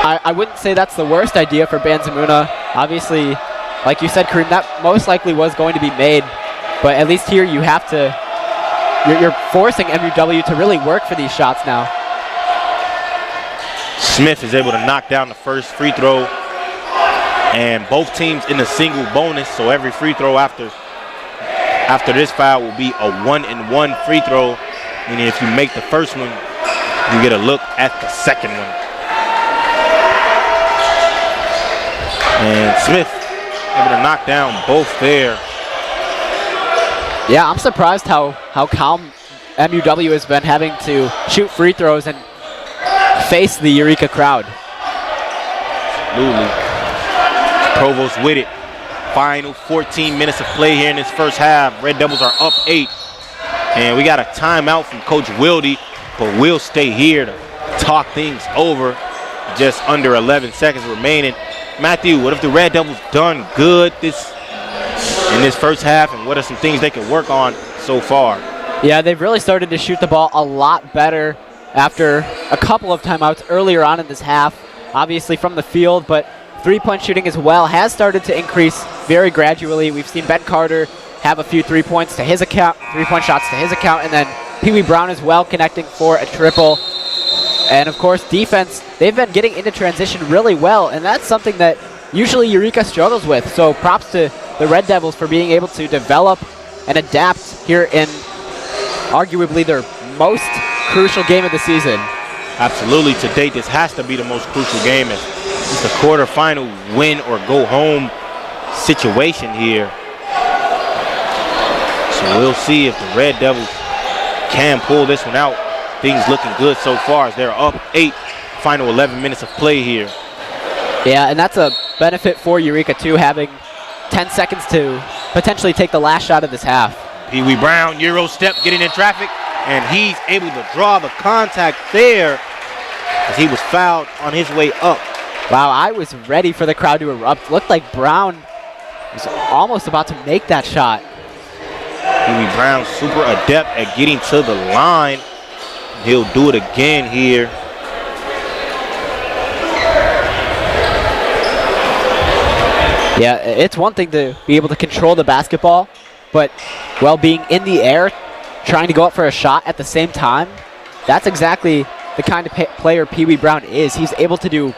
I wouldn't say that's the worst idea for Banzamuna. Obviously, like you said, Kareem, that most likely was going to be made. But at least here you have to, you're forcing MUW to really work for these shots now. Smith is able to knock down the first free throw. And both teams in a single bonus, so every free throw after this foul will be a 1-and-1 free throw, meaning if you make the first one, you get a look at the second one. And Smith able to knock down both there. Yeah, I'm surprised how calm MUW has been, having to shoot free throws and face the Eureka crowd. Absolutely. Provost with it. Final 14 minutes of play here in this first half. Red Devils are up 8. And we got a timeout from Coach Wilde, but we'll stay here to talk things over. Just under 11 seconds remaining. Matthew, what have the Red Devils done good in this first half, and what are some things they can work on so far? Yeah, they've really started to shoot the ball a lot better after a couple of timeouts earlier on in this half, obviously from the field, but three-point shooting as well has started to increase very gradually. We've seen Ben Carter have a few three-point shots to his account, and then Pee Wee Brown as well connecting for a triple. And of course, defense, they've been getting into transition really well, and that's something that usually Eureka struggles with. So props to the Red Devils for being able to develop and adapt here in arguably their most crucial game of the season. Absolutely. To date, this has to be the most crucial game. It's the quarterfinal win or go home situation here. So we'll see if the Red Devils can pull this one out. Things looking good so far as they're up 8. Final 11 minutes of play here. Yeah, and that's a benefit for Eureka too, having 10 seconds to potentially take the last shot of this half. Pee Wee Brown, Euro step, getting in traffic, and he's able to draw the contact there as he was fouled on his way up. Wow, I was ready for the crowd to erupt. Looked like Brown was almost about to make that shot. Pee Wee Brown super adept at getting to the line. He'll do it again here. Yeah, it's one thing to be able to control the basketball, but while being in the air, trying to go up for a shot at the same time, that's exactly the kind of player Pee Wee Brown is. He's able to do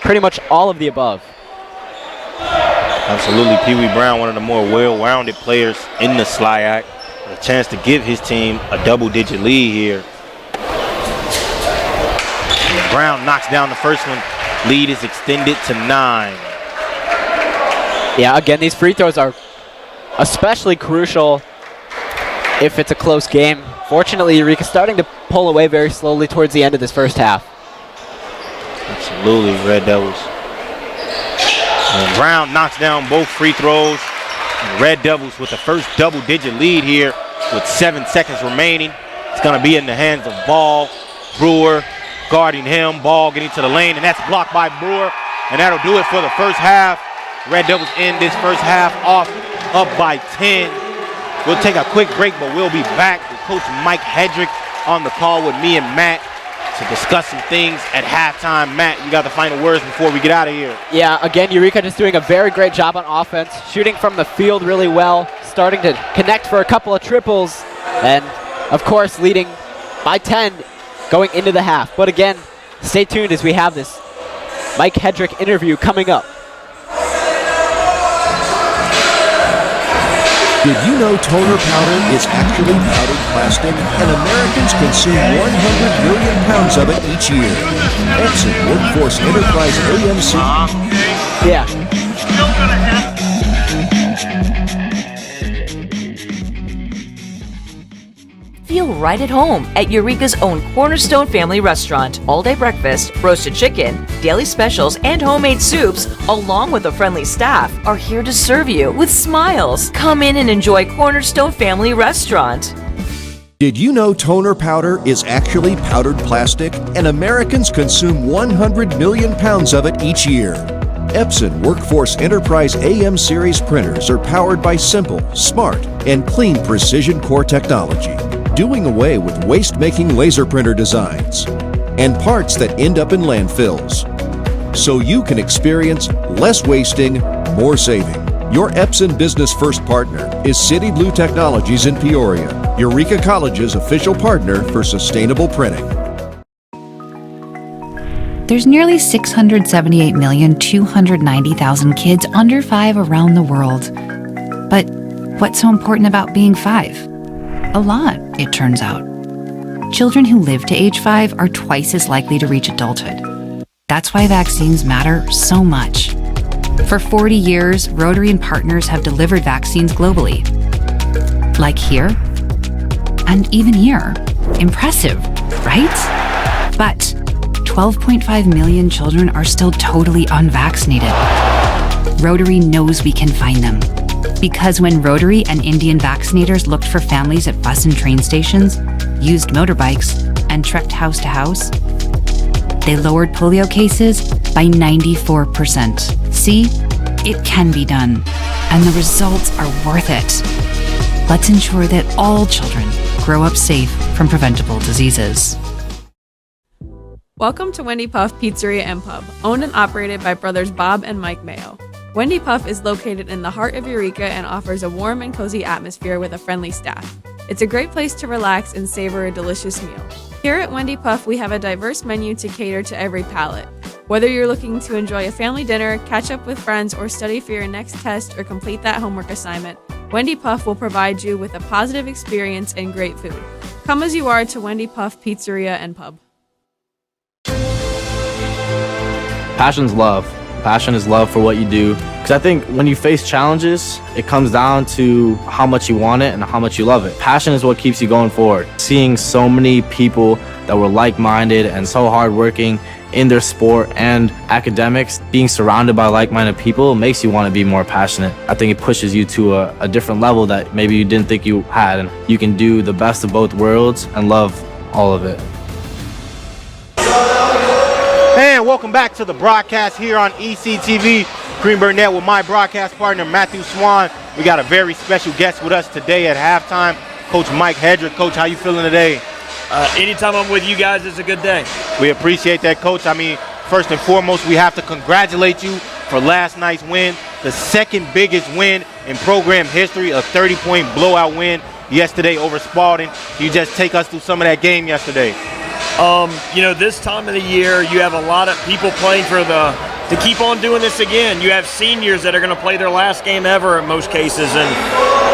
pretty much all of the above. Absolutely, Pee Wee Brown, one of the more well-rounded players in the SLIAC. A chance to give his team a double-digit lead here. And Brown knocks down the first one. Lead is extended to 9. Yeah, again, these free throws are especially crucial if it's a close game. Fortunately, Eureka's starting to pull away very slowly towards the end of this first half. Absolutely, Red Devils. And Brown knocks down both free throws. And Red Devils with the first double-digit lead here with 7 seconds remaining. It's going to be in the hands of Ball. Brewer guarding him. Ball getting to the lane, and that's blocked by Brewer. And that'll do it for the first half. Red Devils end this first half off up by 10. We'll take a quick break, but we'll be back with Coach Mike Hedrick on the call with me and Matt to discuss some things at halftime. Matt, you got the final words before we get out of here. Yeah, again, Eureka just doing a very great job on offense, shooting from the field really well, starting to connect for a couple of triples, and of course leading by 10 going into the half. But again, stay tuned as we have this Mike Hedrick interview coming up. Did you know toner powder is actually powdered plastic, and Americans consume 100 million pounds of it each year? Epson Workforce Enterprise AMC. Yeah. Feel right right at home at Eureka's own Cornerstone Family Restaurant. All-day breakfast, roasted chicken, daily specials, and homemade soups, along with a friendly staff, are here to serve you with smiles. Come in and enjoy Cornerstone Family Restaurant. Did you know toner powder is actually powdered plastic, and Americans consume 100 million pounds of it each year? Epson Workforce Enterprise AM series printers are powered by simple, smart, and clean precision core technology, doing away with waste-making laser printer designs and parts that end up in landfills, so you can experience less wasting, more saving. Your Epson Business First partner is City Blue Technologies in Peoria, Eureka College's official partner for sustainable printing. There's nearly 678,290,000 kids under 5 around the world. But what's so important about being 5? A lot, it turns out. Children who live to age 5 are twice as likely to reach adulthood. That's why vaccines matter so much. For 40 years, Rotary and partners have delivered vaccines globally. Like here, and even here. Impressive, right? But 12.5 million children are still totally unvaccinated. Rotary knows we can find them. Because when Rotary and Indian vaccinators looked for families at bus and train stations, used motorbikes, and trekked house to house, they lowered polio cases by 94%. See, it can be done, and the results are worth it. Let's ensure that all children grow up safe from preventable diseases. Welcome to Wendy Puff Pizzeria and Pub, owned and operated by brothers Bob and Mike Mayo. Wendy Puff is located in the heart of Eureka and offers a warm and cozy atmosphere with a friendly staff. It's a great place to relax and savor a delicious meal. Here at Wendy Puff, we have a diverse menu to cater to every palate. Whether you're looking to enjoy a family dinner, catch up with friends, or study for your next test or complete that homework assignment, Wendy Puff will provide you with a positive experience and great food. Come as you are to Wendy Puff Pizzeria and Pub. Passion's love. Passion is love for what you do. Because I think when you face challenges, it comes down to how much you want it and how much you love it. Passion is what keeps you going forward. Seeing so many people that were like-minded and so hardworking in their sport and academics, being surrounded by like-minded people makes you want to be more passionate. I think it pushes you to a different level that maybe you didn't think you had. And you can do the best of both worlds and love all of it. And welcome back to the broadcast here on ECTV. Green Burnett with my broadcast partner, Matthew Swan. We got a very special guest with us today at halftime, Coach Mike Hedrick. Coach, how you feeling today? Anytime I'm with you guys, it's a good day. We appreciate that, Coach. I mean, first and foremost, we have to congratulate you for last night's win, the second biggest win in program history, a 30-point blowout win yesterday over Spalding. Can you just take us through some of that game yesterday? This time of the year, you have a lot of people playing to keep on doing this again. You have seniors that are going to play their last game ever in most cases, and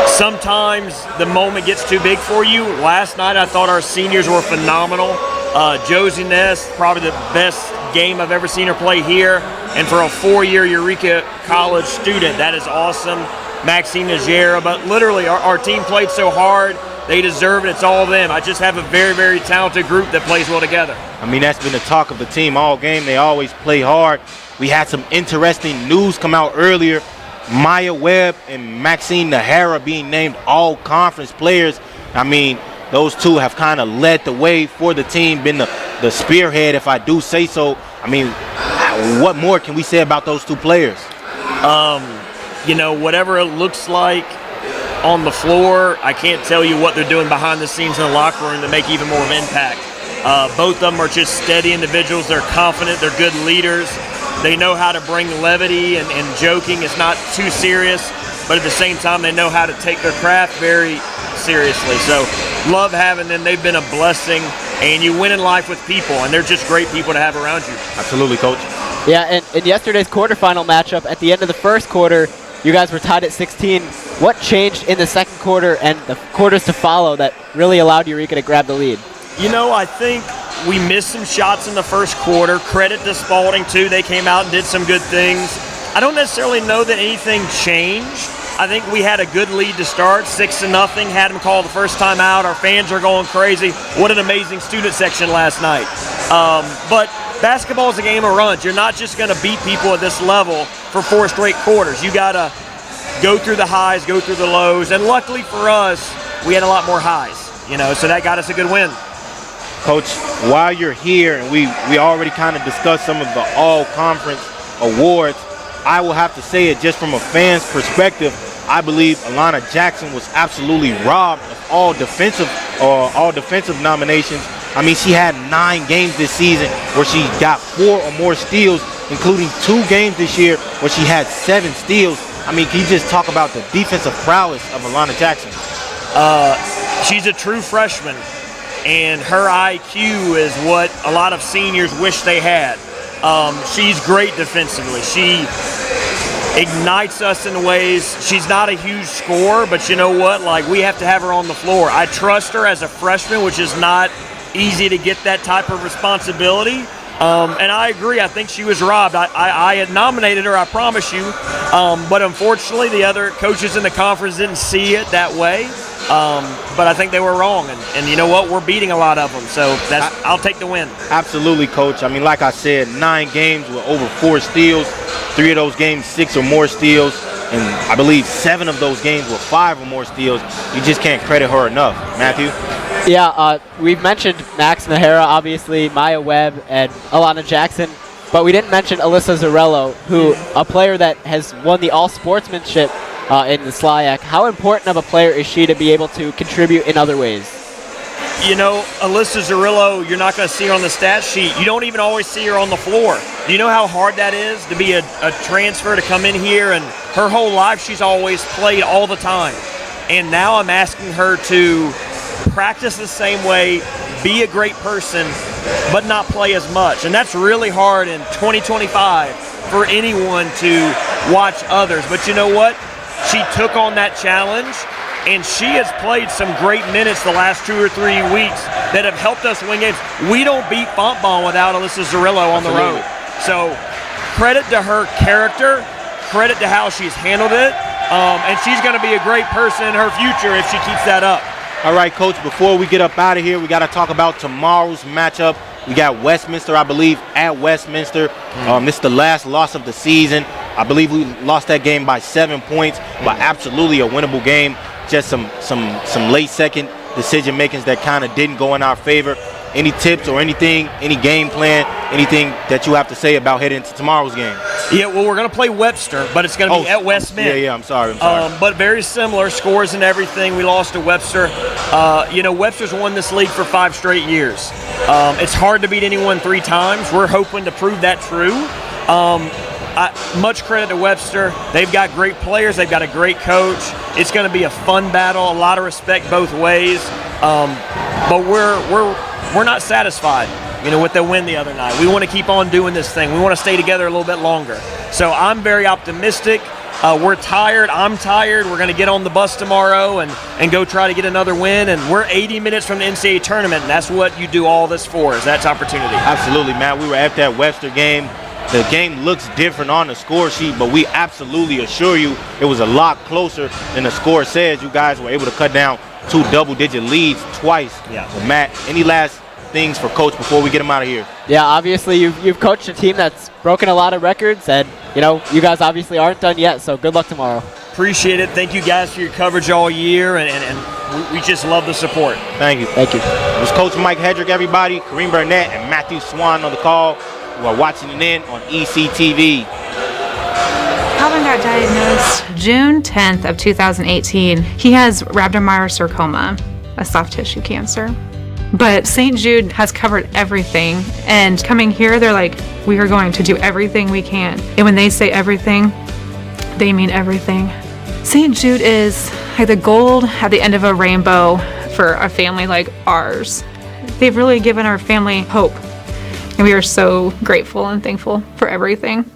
sometimes the moment gets too big for you. Last night, I thought our seniors were phenomenal. Josie Ness, probably the best game I've ever seen her play here, and for a 4-year Eureka College student, that is awesome. Maxine Najera, but literally our team played so hard. They deserve it. It's all them. I just have a very, very talented group that plays well together. I mean, that's been the talk of the team all game. They always play hard. We had some interesting news come out earlier. Maya Webb and Maxine Najera being named all-conference players. I mean, those two have kind of led the way for the team, been the spearhead, if I do say so. I mean, what more can we say about those two players? Whatever it looks like on the floor, I can't tell you what they're doing behind the scenes in the locker room to make even more of an impact. Both of them are just steady individuals. They're confident. They're good leaders. They know how to bring levity and joking. It's not too serious, but at the same time, they know how to take their craft very seriously. So love having them. They've been a blessing, and you win in life with people, and they're just great people to have around you. Absolutely, Coach. Yeah, and in yesterday's quarterfinal matchup, at the end of the first quarter, you guys were tied at 16. What changed in the second quarter and the quarters to follow that really allowed Eureka to grab the lead? I think we missed some shots in the first quarter. Credit to Spalding, too. They came out and did some good things. I don't necessarily know that anything changed. I think we had a good lead to start, 6-0, had them call the first time out. Our fans are going crazy. What an amazing student section last night. But basketball is a game of runs. You're not just going to beat people at this level for 4 straight quarters. You got to go through the highs, go through the lows, and luckily for us, we had a lot more highs, so that got us a good win. Coach, while you're here, and we already kind of discussed some of the all-conference awards, I will have to say it just from a fan's perspective, I believe Alana Jackson was absolutely robbed of all defensive nominations. I mean, she had 9 games this season where she got 4 or more steals, including 2 games this year where she had 7 steals. I mean, can you just talk about the defensive prowess of Alana Jackson? She's a true freshman, and her IQ is what a lot of seniors wish they had. She's great defensively. She ignites us in ways. She's not a huge scorer, but you know what? Like, we have to have her on the floor. I trust her as a freshman, which is not easy to get that type of responsibility. And I agree. I think she was robbed. I had nominated her, I promise you. But unfortunately, the other coaches in the conference didn't see it that way. But I think they were wrong. And you know what? We're beating a lot of them. So I'll take the win. Absolutely, Coach. I mean, like I said, 9 games with over 4 steals. 3 of those games, 6 or more steals. And I believe 7 of those games were 5 or more steals. You just can't credit her enough. Matthew? Yeah, we've mentioned Max Nahara, obviously, Maya Webb, and Alana Jackson, but we didn't mention Alyssa Zarello, who a player that has won the all-sportsmanship in the SLIAC. How important of a player is she to be able to contribute in other ways? Alyssa Zarello, you're not going to see her on the stat sheet. You don't even always see her on the floor. Do you know how hard that is to be a transfer to come in here? And her whole life, she's always played all the time. And now I'm asking her to practice the same way, be a great person, but not play as much. And that's really hard in 2025 for anyone to watch others. But you know what? She took on that challenge, and she has played some great minutes the last 2 or 3 weeks that have helped us win games. We don't beat Fontbonne without Alyssa Zarello on the road. So credit to her character, credit to how she's handled it, and she's going to be a great person in her future if she keeps that up. All right, Coach, before we get up out of here, we got to talk about tomorrow's matchup. We got Westminster, I believe, at Westminster. This is the last loss of the season. I believe we lost that game by 7 points, but absolutely a winnable game. Just some late second decision makings that kind of didn't go in our favor. Any tips or anything, any game plan, anything that you have to say about heading into tomorrow's game? Yeah, well, we're going to play Webster, but it's going to be at West Mint. Yeah, I'm sorry. But very similar scores and everything. We lost to Webster. Webster's won this league for 5 straight years. It's hard to beat anyone 3 times. We're hoping to prove that true. Much credit to Webster. They've got great players. They've got a great coach. It's going to be a fun battle. A lot of respect both ways. But we're not satisfied, with the win the other night. We want to keep on doing this thing. We want to stay together a little bit longer. So I'm very optimistic. We're tired. I'm tired. We're going to get on the bus tomorrow and go try to get another win. And we're 80 minutes from the NCAA tournament, and that's what you do all this for, is that's opportunity. Absolutely, Matt. We were at that Webster game. The game looks different on the score sheet, but we absolutely assure you it was a lot closer than the score says. You guys were able to cut down 2 double-digit leads twice. Yeah. So, Matt, any last things for Coach before we get him out of here? Yeah, obviously you've coached a team that's broken a lot of records, and you guys obviously aren't done yet, so good luck tomorrow. Appreciate it. Thank you guys for your coverage all year, and we just love the support. Thank you. Thank you. It was Coach Mike Hedrick, everybody, Kareem Burnett, and Matthew Swan on the call. Who are watching it in on ECTV. Calvin got diagnosed June 10th of 2018. He has rhabdomyosarcoma, a soft tissue cancer. But St. Jude has covered everything, and coming here, they're like, we are going to do everything we can. And when they say everything, they mean everything. St. Jude is like the gold at the end of a rainbow for a family like ours. They've really given our family hope. And we are so grateful and thankful for everything.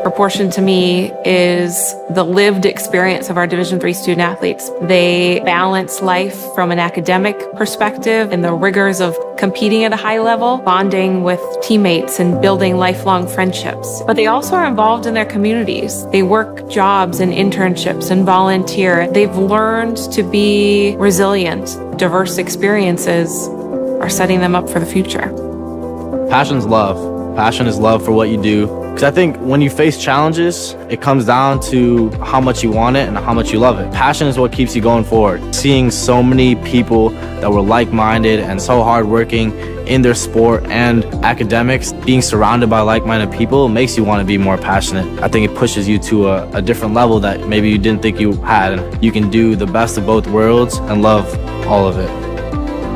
proportion to me is the lived experience of our Division III student athletes. They balance life from an academic perspective and the rigors of competing at a high level, bonding with teammates and building lifelong friendships. But they also are involved in their communities. They work jobs and internships and volunteer. They've learned to be resilient. Diverse experiences are setting them up for the future. Passion's love. Passion is love for what you do. Because I think when you face challenges, it comes down to how much you want it and how much you love it. Passion is what keeps you going forward. Seeing so many people that were like-minded and so hardworking in their sport and academics, being surrounded by like-minded people makes you want to be more passionate. I think it pushes you to a different level that maybe you didn't think you had. And you can do the best of both worlds and love all of it.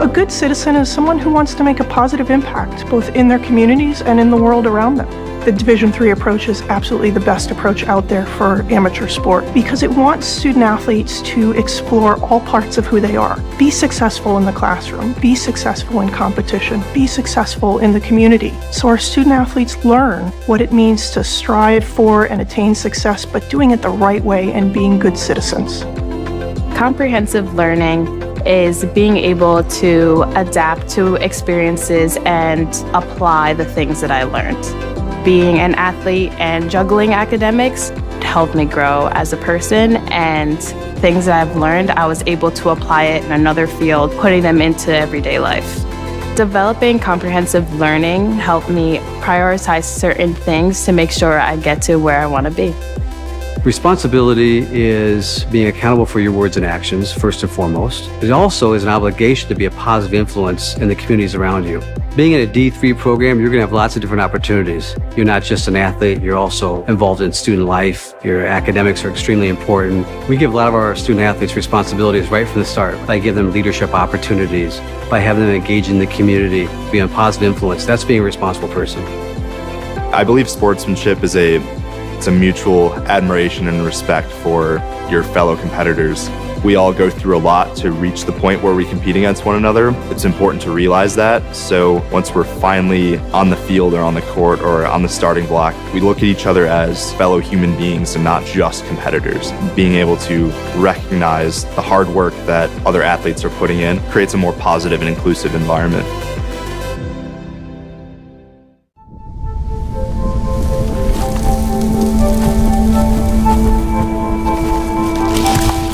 A good citizen is someone who wants to make a positive impact, both in their communities and in the world around them. The Division III approach is absolutely the best approach out there for amateur sport because it wants student athletes to explore all parts of who they are. Be successful in the classroom, be successful in competition, be successful in the community. So our student athletes learn what it means to strive for and attain success, but doing it the right way and being good citizens. Comprehensive learning is being able to adapt to experiences and apply the things that I learned. Being an athlete and juggling academics helped me grow as a person, and things that I've learned, I was able to apply it in another field, putting them into everyday life. Developing comprehensive learning helped me prioritize certain things to make sure I get to where I want to be. Responsibility is being accountable for your words and actions, first and foremost. It also is an obligation to be a positive influence in the communities around you. Being in a D3 program, you're going to have lots of different opportunities. You're not just an athlete, you're also involved in student life. Your academics are extremely important. We give a lot of our student athletes responsibilities right from the start by giving them leadership opportunities, by having them engage in the community, be a positive influence. That's being a responsible person. I believe sportsmanship is it's a mutual admiration and respect for your fellow competitors. We all go through a lot to reach the point where we compete against one another. It's important to realize that. So once we're finally on the field or on the court or on the starting block, we look at each other as fellow human beings and not just competitors. Being able to recognize the hard work that other athletes are putting in creates a more positive and inclusive environment.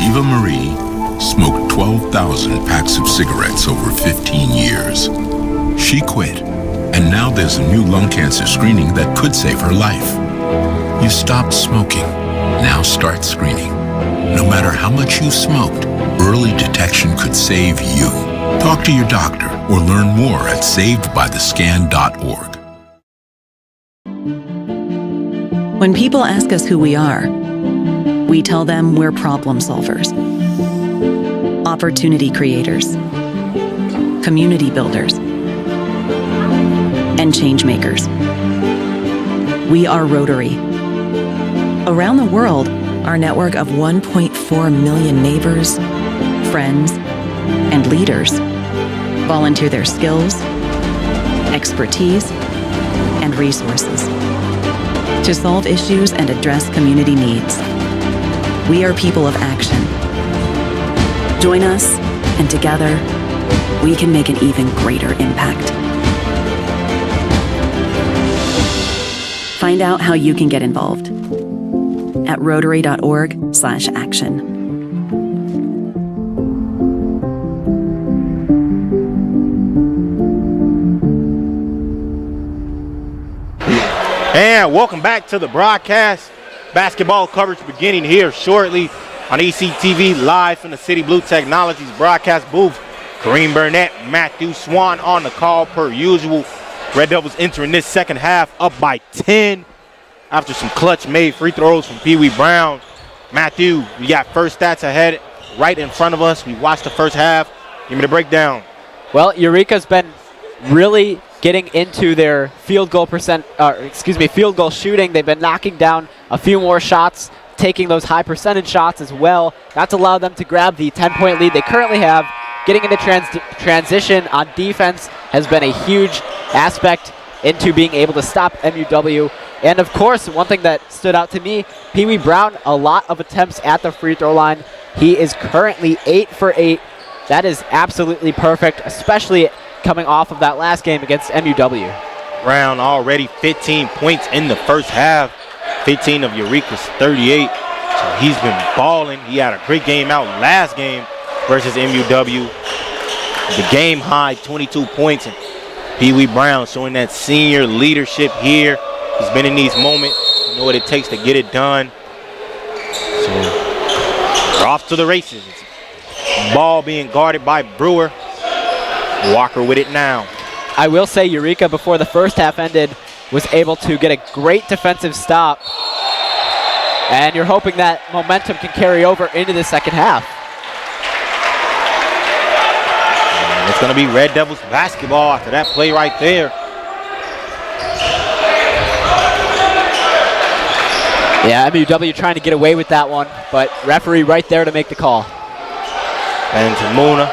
Eva Marie smoked 12,000 packs of cigarettes over 15 years. She quit, and now there's a new lung cancer screening that could save her life. You stopped smoking. Now start screening. No matter how much you smoked, early detection could save you. Talk to your doctor or learn more at savedbythescan.org. When people ask us who we are, we tell them we're problem solvers, opportunity creators, community builders, and change makers. We are Rotary. Around the world, our network of 1.4 million neighbors, friends, and leaders volunteer their skills, expertise, and resources to solve issues and address community needs. We are people of action. Join us, and together, we can make an even greater impact. Find out how you can get involved at rotary.org/action. And welcome back to the broadcast. Basketball coverage beginning here shortly on ECTV, live from the City Blue Technologies broadcast booth. Kareem Burnett, Matthew Swan on the call per usual. Red Devils entering this second half up by 10 after some clutch made free throws from Pee Wee Brown. Matthew, we got first stats ahead right in front of us. We watched the first half. Give me the breakdown. Well, Eureka's been really getting into their field goal shooting. They've been knocking down a few more shots, taking those high percentage shots as well. That's allowed them to grab the 10-point lead they currently have. Getting into transition on defense has been a huge aspect into being able to stop MUW. And of course, one thing that stood out to me, Pee Wee Brown, a lot of attempts at the free throw line. He is currently 8 for 8. That is absolutely perfect, especially coming off of that last game against MUW. Brown already 15 points in the first half. 15 of Eureka's 38. So he's been balling. He had a great game out last game versus MUW. The game high, 22 points. And Pee Wee Brown showing that senior leadership here. He's been in these moments. You know what it takes to get it done. So we're off to the races. Ball being guarded by Brewer. Walker with it now. I will say Eureka, before the first half ended, was able to get a great defensive stop. And you're hoping that momentum can carry over into the second half. And it's going to be Red Devils basketball after that play right there. Yeah, MUW trying to get away with that one, but referee right there to make the call. And to Muna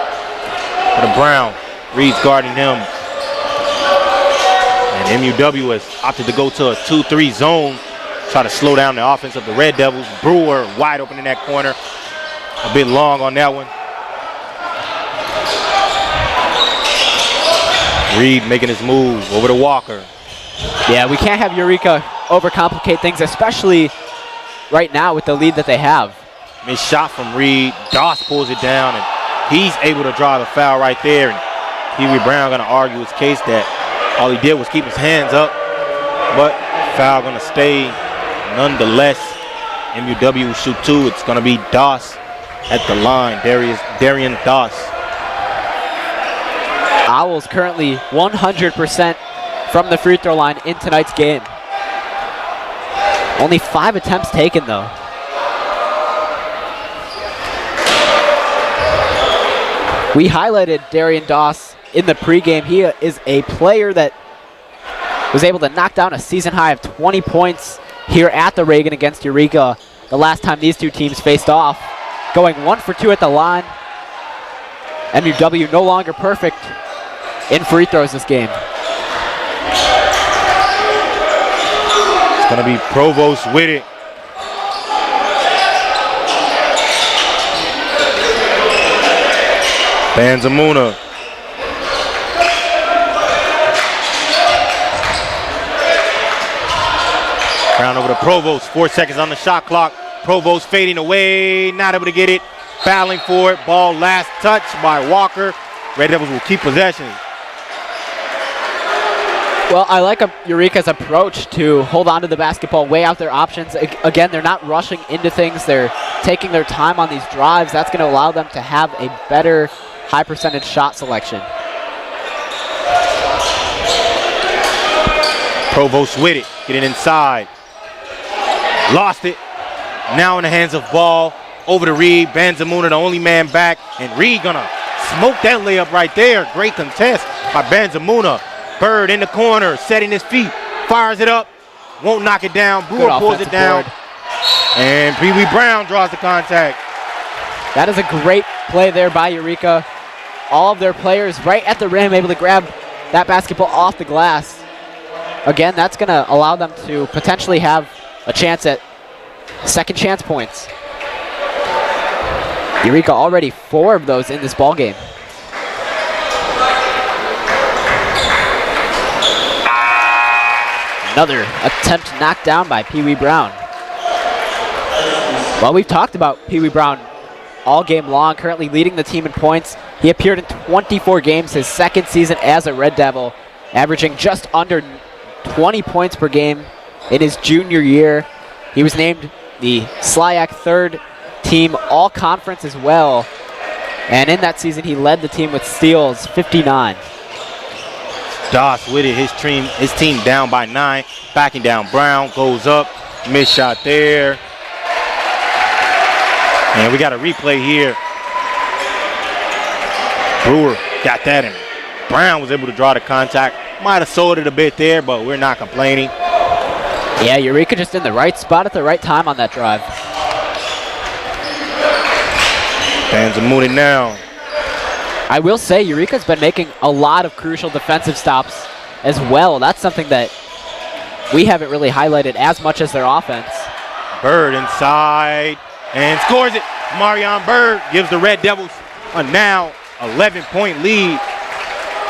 for the Brown. Reed's guarding him. And MUW has opted to go to a 2-3 zone. Try to slow down the offense of the Red Devils. Brewer wide open in that corner. A bit long on that one. Reed making his move over to Walker. Yeah, we can't have Eureka overcomplicate things, especially right now with the lead that they have. Missed shot from Reed. Doss pulls it down, and he's able to draw the foul right there. And Pee Wee Brown going to argue his case that all he did was keep his hands up, but foul going to stay nonetheless. MUW will shoot 2. It's going to be Doss at the line. Darian Doss. Owls currently 100% from the free throw line in tonight's game. Only 5 attempts taken though. We highlighted Darian Doss in the pregame. He is a player that was able to knock down a season high of 20 points here at the Reagan against Eureka the last time these two teams faced off. Going 1 for 2 at the line. MUW no longer perfect in free throws this game. It's going to be Provost with it. Banzamuna. Brown over to Provost. 4 seconds on the shot clock. Provost fading away. Not able to get it. Battling for it. Ball last touch by Walker. Red Devils will keep possession. Well, I like Eureka's approach to hold on to the basketball, weigh out their options. Again, they're not rushing into things. They're taking their time on these drives. That's going to allow them to have a better high percentage shot selection. Provost with it. Getting inside. Lost it. Now in the hands of Ball. Over to Reed. Banzamuna, the only man back. And Reed gonna smoke that layup right there. Great contest by Banzamuna. Bird in the corner, setting his feet. Fires it up. Won't knock it down. Brewer pulls it down. And Pee Wee Brown draws the contact. That is a great play there by Eureka. All of their players right at the rim able to grab that basketball off the glass. Again, that's going to allow them to potentially have a chance at second chance points. Eureka already 4 of those in this ball game. Another attempt knocked down by Pee Wee Brown. Well, we've talked about Pee Wee Brown all game long, currently leading the team in points. He appeared in 24 games his second season as a Red Devil, averaging just under 20 points per game in his junior year. He was named the SLIAC third team all-conference as well. And in that season, he led the team with steals, 59. Doss with it, his team down by 9. Backing down, Brown goes up. Missed shot there. And we got a replay here. Brewer got that in. Brown was able to draw the contact. Might have sold it a bit there, but we're not complaining. Yeah, Eureka just in the right spot at the right time on that drive. Fans are moving now. I will say Eureka's been making a lot of crucial defensive stops as well. That's something that we haven't really highlighted as much as their offense. Bird inside and scores it. Marion Bird gives the Red Devils a now 11-point lead.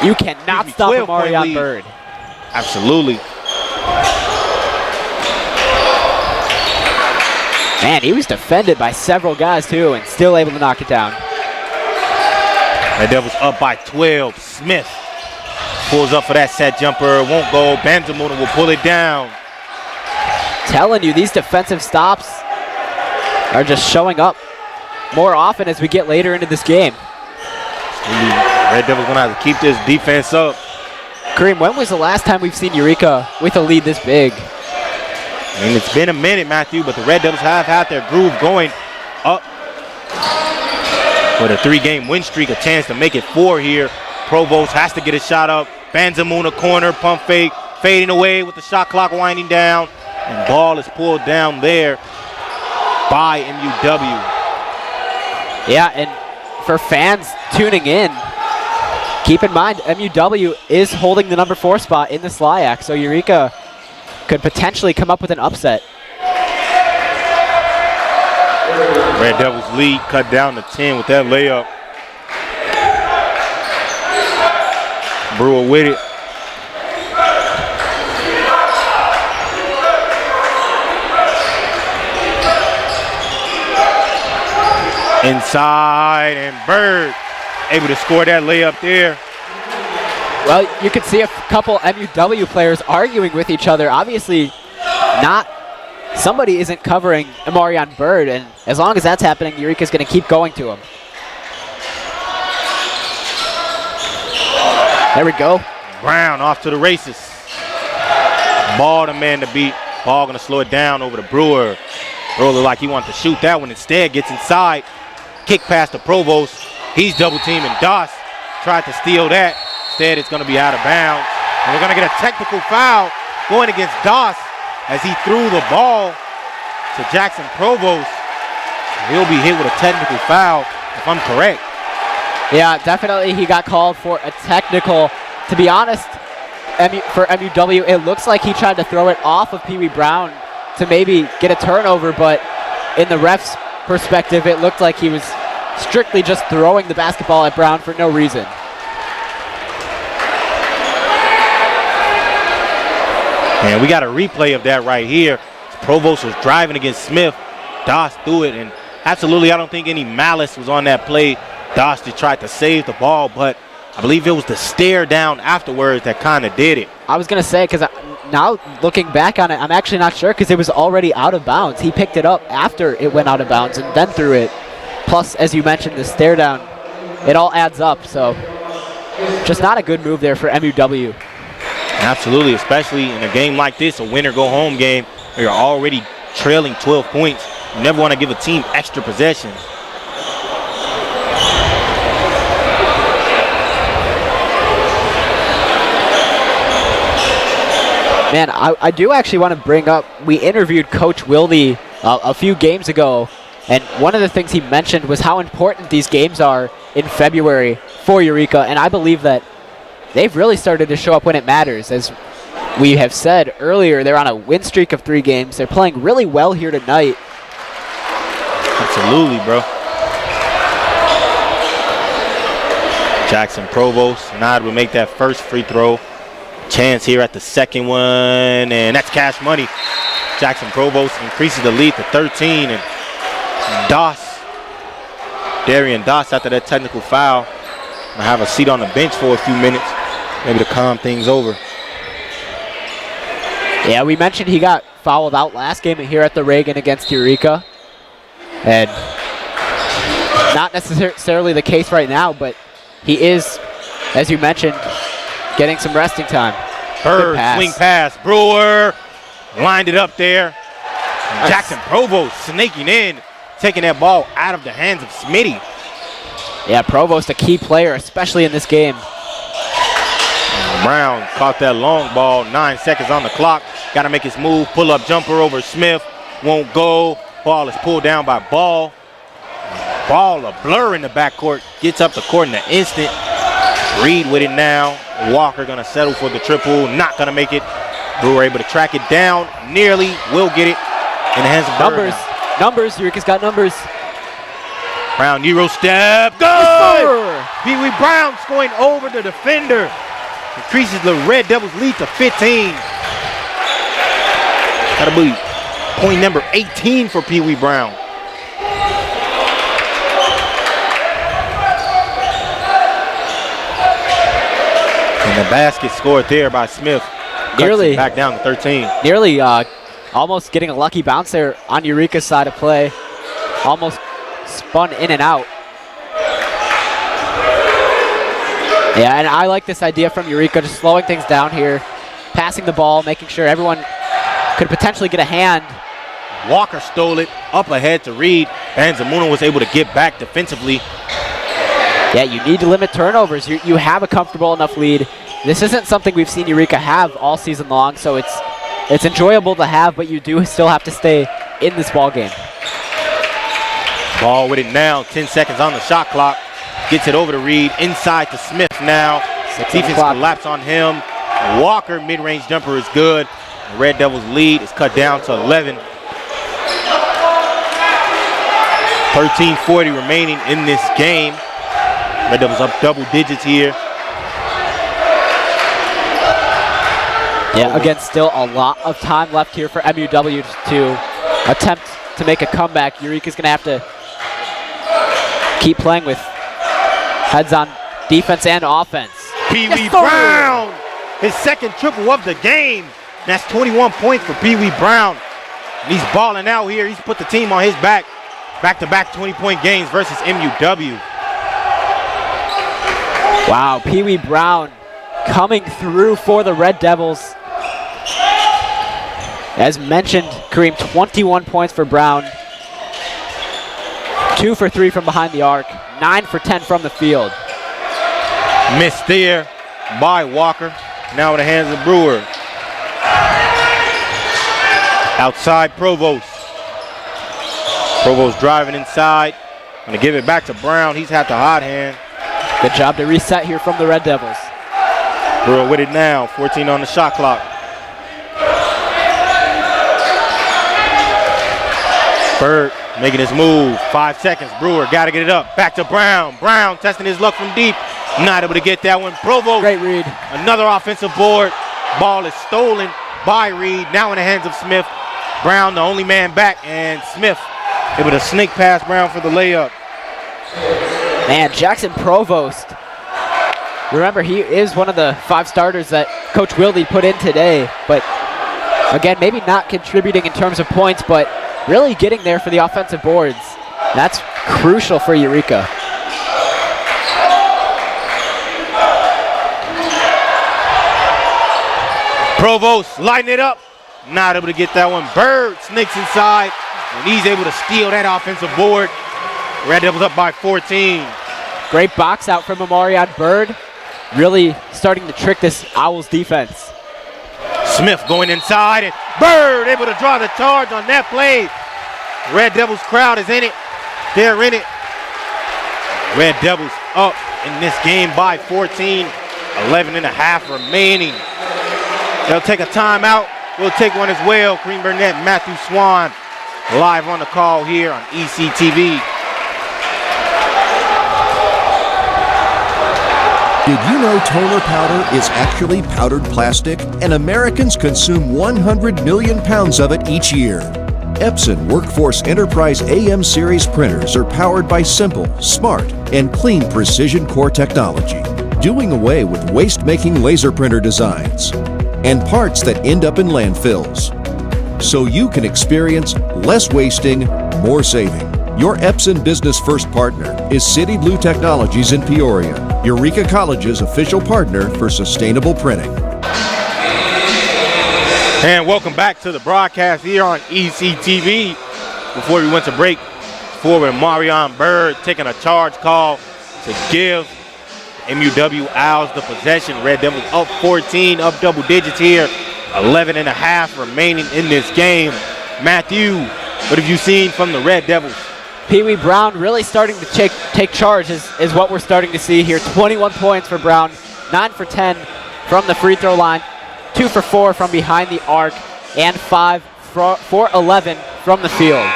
You cannot stop a Marion Bird. Absolutely. Man, he was defended by several guys too and still able to knock it down. Red Devils up by 12. Smith pulls up for that set jumper. Won't go. Benzamuna will pull it down. Telling you, these defensive stops are just showing up more often as we get later into this game. Red Devils going to have to keep this defense up. Kareem, when was the last time we've seen Eureka with a lead this big? I mean, it's been a minute, Matthew, but the Red Devils have had their groove going up. With a 3-game win streak, a chance to make it 4 here. Provost has to get a shot up. Benzamuna corner, pump fake, fading away with the shot clock winding down. And ball is pulled down there by MUW. Yeah, and for fans tuning in, keep in mind MUW is holding the number 4 spot in the SLIAC, so Eureka could potentially come up with an upset. Red Devils lead cut down to 10 with that layup. Brewer with it. Inside, and Bird able to score that layup there. Well, you can see a couple MUW players arguing with each other. Obviously, somebody isn't covering Amarion Bird, and as long as that's happening, Eureka's going to keep going to him. There we go. Brown off to the races. Ball the man to beat. Ball going to slow it down over to Brewer. Brewer looked like he wanted to shoot that one. Instead, gets inside. Kick past the Provost. He's double teaming Doss. Tried to steal that. Instead, it's going to be out of bounds. And we're going to get a technical foul going against Doss as he threw the ball to Jackson Provost. He'll be hit with a technical foul, if I'm correct. Yeah, definitely he got called for a technical. To be honest, for MUW, it looks like he tried to throw it off of Pee Wee Brown to maybe get a turnover, but in the ref's perspective, it looked like he was strictly just throwing the basketball at Brown for no reason. And we got a replay of that right here. Provost was driving against Smith. Doss threw it, and absolutely I don't think any malice was on that play. Doss tried to save the ball, but I believe it was the stare down afterwards that kind of did it. I was going to say, because now looking back on it, I'm actually not sure because it was already out of bounds. He picked it up after it went out of bounds and then threw it. Plus, as you mentioned, the stare down, it all adds up. So just not a good move there for MUW. Absolutely, especially in a game like this, a win-or-go-home game, where you're already trailing 12 points. You never want to give a team extra possessions. Man, I do actually want to bring up, we interviewed Coach Wilde a few games ago, and one of the things he mentioned was how important these games are in February for Eureka, and I believe that they've really started to show up when it matters. As we have said earlier, they're on a win streak of 3 games. They're playing really well here tonight. Absolutely, bro. Jackson Provost, Nod will make that first free throw. Chance here at the second one, and that's cash money. Jackson Provost increases the lead to 13, and Darian Doss, after that technical foul, will have a seat on the bench for a few minutes, maybe to calm things over. Yeah, we mentioned he got fouled out last game here at the Reagan against Eureka, and not necessarily the case right now, but he is, as you mentioned, getting some resting time. Bird, swing pass. Brewer lined it up there. And Jackson Provost snaking in, taking that ball out of the hands of Smitty. Yeah, Provost a key player, especially in this game. Brown caught that long ball, 9 seconds on the clock. Got to make his move, pull-up jumper over Smith. Won't go. Ball is pulled down by Ball. Ball a blur in the backcourt. Gets up the court in an instant. Reed with it now. Walker going to settle for the triple. Not going to make it. Brewer able to track it down, nearly will get it in the hands of Bird. Numbers, Eureka's got numbers. Brown, Euro step, good! Pee Wee Brown going over the defender. Increases the Red Devils lead to 15. That'll be point number 18 for Pee Wee Brown. And the basket scored there by Smith. Nearly back down to 13. Nearly almost getting a lucky bounce there on Eureka's side of play. Almost spun in and out. Yeah, and I like this idea from Eureka, just slowing things down here, passing the ball, making sure everyone could potentially get a hand. Walker stole it up ahead to Reed. Banzamuna was able to get back defensively. Yeah, you need to limit turnovers. You have a comfortable enough lead. This isn't something we've seen Eureka have all season long, so it's enjoyable to have, but you do still have to stay in this ball game. Ball with it now, 10 seconds on the shot clock. Gets it over to Reed, inside to Smith now. Defense collapse on him. Walker, mid-range jumper is good. The Red Devils lead is cut down to 11. 13:40 remaining in this game. Red Devils up double digits here. Yeah, again, still a lot of time left here for MUW to attempt to make a comeback. Eureka's going to have to keep playing with heads on defense and offense. Pee Wee Brown, his second triple of the game. That's 21 points for Pee Wee Brown. And he's balling out here. He's put the team on his back. Back-to-back 20-point games versus MUW. Wow, Pee Wee Brown coming through for the Red Devils. As mentioned, Kareem, 21 points for Brown. 2 for 3 from behind the arc. 9 for 10 from the field. Missed there by Walker. Now in the hands of Brewer. Outside Provost. Provost driving inside. Gonna give it back to Brown. He's had the hot hand. Good job to reset here from the Red Devils. Brewer with it now. 14 on the shot clock. Bird making his move. 5 seconds. Brewer got to get it up. Back to Brown. Brown testing his luck from deep. Not able to get that one. Provost. Great read. Another offensive board. Ball is stolen by Reed. Now in the hands of Smith. Brown, the only man back, and Smith able to sneak past Brown for the layup. Man, Jackson Provost. Remember, he is one of the 5 starters that Coach Wilde put in today. But again, maybe not contributing in terms of points, but really getting there for the offensive boards. That's crucial for Eureka. Provost lighting it up. Not able to get that one. Bird sneaks inside, and he's able to steal that offensive board. Red Devils up by 14. Great box out from Amarion Bird. Really starting to trick this Owls defense. Smith going inside, and Bird able to draw the charge on that play. Red Devils crowd is in it. They're in it. Red Devils up in this game by 14. 11 and a half remaining. They'll take a timeout. We'll take one as well. Kareem Burnett, Matthew Swan, live on the call here on ECTV. Did you know toner powder is actually powdered plastic? And Americans consume 100 million pounds of it each year. Epson Workforce Enterprise AM series printers are powered by simple, smart, and clean precision core technology, doing away with waste-making laser printer designs and parts that end up in landfills. So you can experience less wasting, more saving. Your Epson Business First partner is City Blue Technologies in Peoria, Eureka College's official partner for sustainable printing. And welcome back to the broadcast here on ECTV. Before we went to break, forward Marion Bird taking a charge call to give MUW Owls the possession. Red Devils up 14, up double digits here. 11 and a half remaining in this game. Matthew, what have you seen from the Red Devils? Pee Wee Brown really starting to take charge is what we're starting to see here. 21 points for Brown, 9 for 10 from the free throw line. 2 for 4 from behind the arc, and 5 for 11 from the field.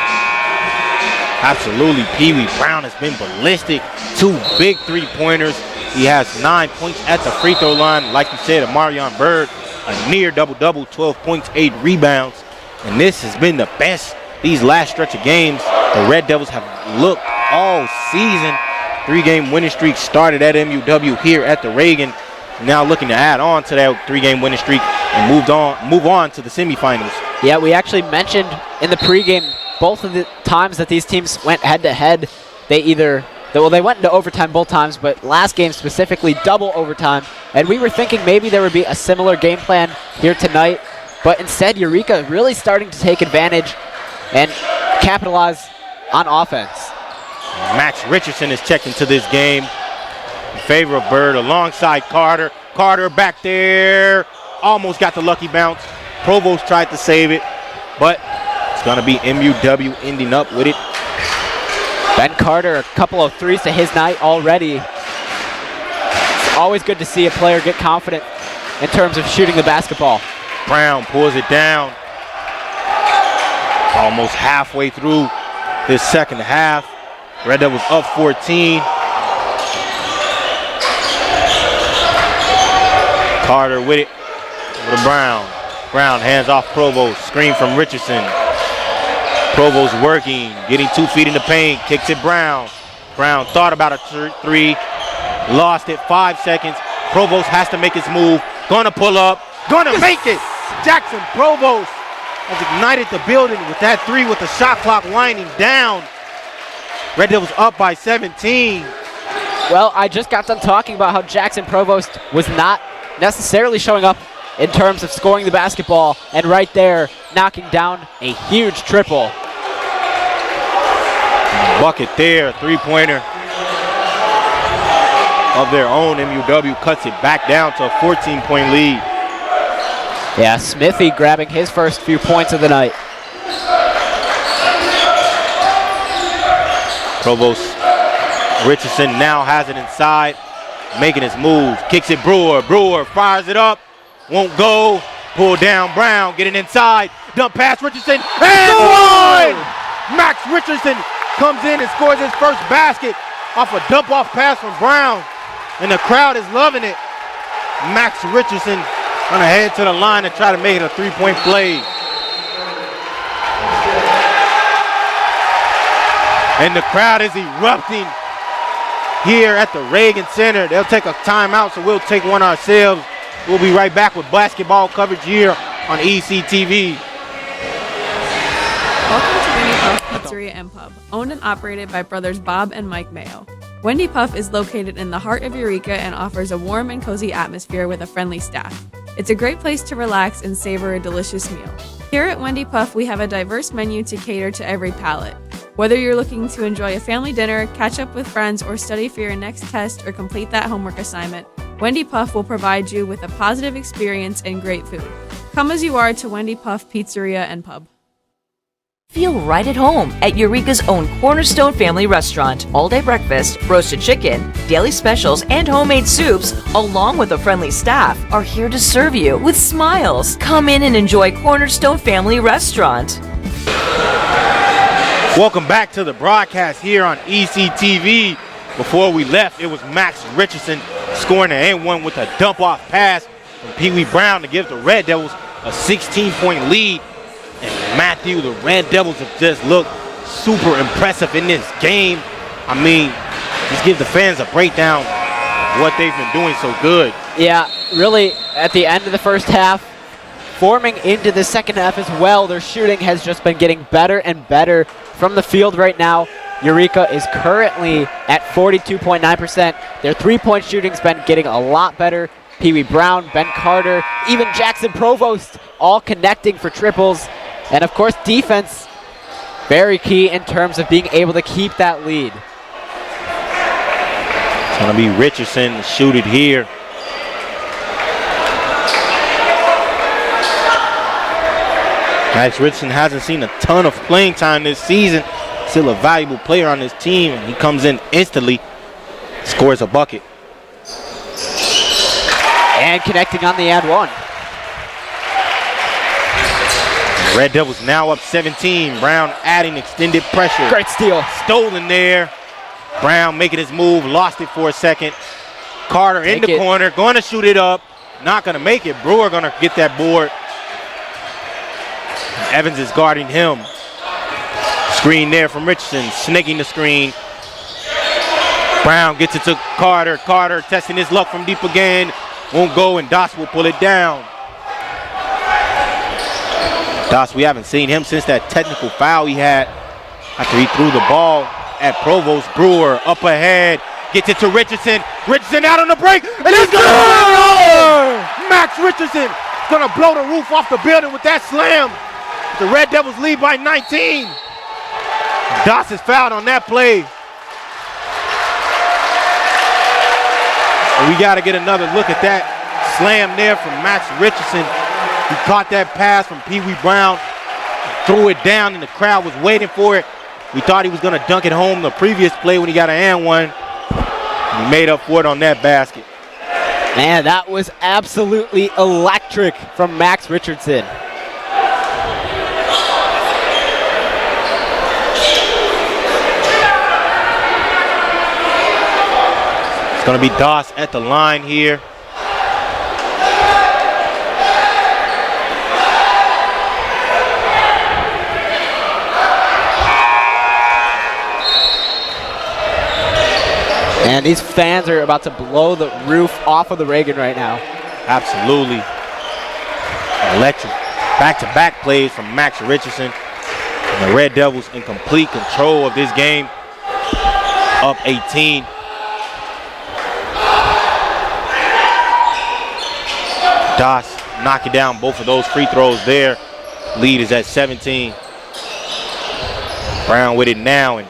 Absolutely, Pee Wee Brown has been ballistic. 2 big three-pointers. He has 9 points at the free throw line. Like you said, Amarion Bird, a near double-double, 12 points, 8 rebounds. And this has been the best these last stretch of games the Red Devils have looked all season. 3-game winning streak started at MUW here at the Reagan. Now looking to add on to that 3-game winning streak and move on to the semifinals. Yeah, we actually mentioned in the pregame both of the times that these teams went head-to-head, they went into overtime both times, but last game specifically double overtime. And we were thinking maybe there would be a similar game plan here tonight, but instead Eureka really starting to take advantage and capitalize on offense. Max Richardson is checked into this game in favor of Bird alongside Carter. Carter back there, almost got the lucky bounce. Provost tried to save it, but it's going to be MUW ending up with it. Ben Carter, a couple of threes to his night already. It's always good to see a player get confident in terms of shooting the basketball. Brown pulls it down. Almost halfway through this second half. Red Devils up 14. Carter with it. Over to Brown. Brown hands off Provost. Screen from Richardson. Provost working, getting 2 feet in the paint, kicks it Brown. Brown thought about a 3, lost it, 5 seconds. Provost has to make his move, gonna pull up, gonna make it. Jackson Provost has ignited the building with that 3 with the shot clock winding down. Red Devils up by 17. Well, I just got done talking about how Jackson Provost was not necessarily showing up in terms of scoring the basketball, and right there, knocking down a huge triple. Bucket there, 3-pointer of their own. MUW cuts it back down to a 14-point lead. Yeah, Smithy grabbing his first few points of the night. Provost Richardson now has it inside, making his move, kicks it Brewer. Brewer fires it up, won't go, pull down Brown, getting inside, dump pass Richardson, and one! Max Richardson comes in and scores his first basket off a dump-off pass from Brown, and the crowd is loving it. Max Richardson gonna head to the line and try to make it a 3-point play. And the crowd is erupting here at the Reagan Center. They'll take a timeout, so we'll take one ourselves. We'll be right back with basketball coverage here on ECTV. Welcome to Wendy Puff Pizzeria and Pub, owned and operated by brothers Bob and Mike Mayo. Wendy Puff is located in the heart of Eureka and offers a warm and cozy atmosphere with a friendly staff. It's a great place to relax and savor a delicious meal. Here at Wendy Puff, we have a diverse menu to cater to every palate. Whether you're looking to enjoy a family dinner, catch up with friends, or study for your next test or complete that homework assignment, Wendy Puff will provide you with a positive experience and great food. Come as you are to Wendy Puff Pizzeria and Pub. Feel right at home at Eureka's own Cornerstone Family Restaurant. All-day breakfast, roasted chicken, daily specials, and homemade soups, along with a friendly staff, are here to serve you with smiles. Come in and enjoy Cornerstone Family Restaurant. Welcome back to the broadcast here on ECTV. Before we left, it was Max Richardson scoring the N1 with a dump-off pass from Pee Wee Brown to give the Red Devils a 16-point lead. And Matthew, the Red Devils have just looked super impressive in this game. I mean, just give the fans a breakdown of what they've been doing so good. Yeah, really, at the end of the first half, forming into the second half as well, their shooting has just been getting better and better from the field right now. Eureka is currently at 42.9%. Their three-point shooting's been getting a lot better. Pee Wee Brown, Ben Carter, even Jackson Provost, all connecting for triples. And of course, defense, very key in terms of being able to keep that lead. It's gonna be Richardson to shoot it here. Max Richardson hasn't seen a ton of playing time this season. Still a valuable player on this team, and he comes in instantly, scores a bucket. And connecting on the and one. Red Devils now up 17. Brown adding extended pressure. Great steal. Stolen there. Brown making his move, lost it for a second. Carter in the corner, going to shoot it up. Not going to make it. Brewer going to get that board. Evans is guarding him. Screen there from Richardson, snaking the screen. Brown gets it to Carter. Carter testing his luck from deep again. Won't go, and Doss will pull it down. Doss, we haven't seen him since that technical foul he had after he threw the ball at Provost. Brewer up ahead. Gets it to Richardson. Richardson out on the break. And he's going to Max Richardson going to blow the roof off the building with that slam. The Red Devils lead by 19. Doss is fouled on that play. And we got to get another look at that slam there from Max Richardson. He caught that pass from Pee Wee Brown, threw it down, and the crowd was waiting for it. We thought he was going to dunk it home the previous play when he got an and one. He made up for it on that basket. Man, that was absolutely electric from Max Richardson. It's going to be Doss at the line here. And these fans are about to blow the roof off of the Reagan right now. Absolutely. Electric. Back-to-back plays from Max Richardson. And the Red Devils in complete control of this game. Up 18. Doss knocking down both of those free throws there. Lead is at 17. Brown with it now, and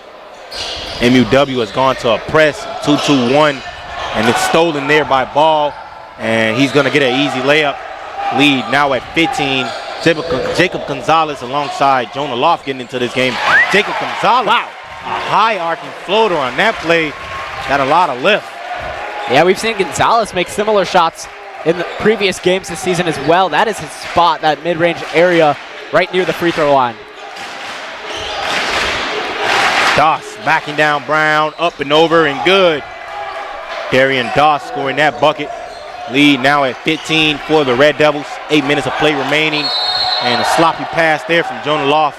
MUW has gone to a press, 2-2-1, and it's stolen there by Ball, and he's going to get an easy layup. Lead now at 15. Jacob Gonzalez alongside Jonah Loft getting into this game. Jacob Gonzalez, wow, a high arcing floater on that play. Got a lot of lift. Yeah, we've seen Gonzalez make similar shots in the previous games this season as well. That is his spot, that mid-range area right near the free throw line. Doss backing down Brown, up and over and good. Darian Doss scoring that bucket. Lead now at 15 for the Red Devils. 8 minutes of play remaining. And a sloppy pass there from Jonah Loft.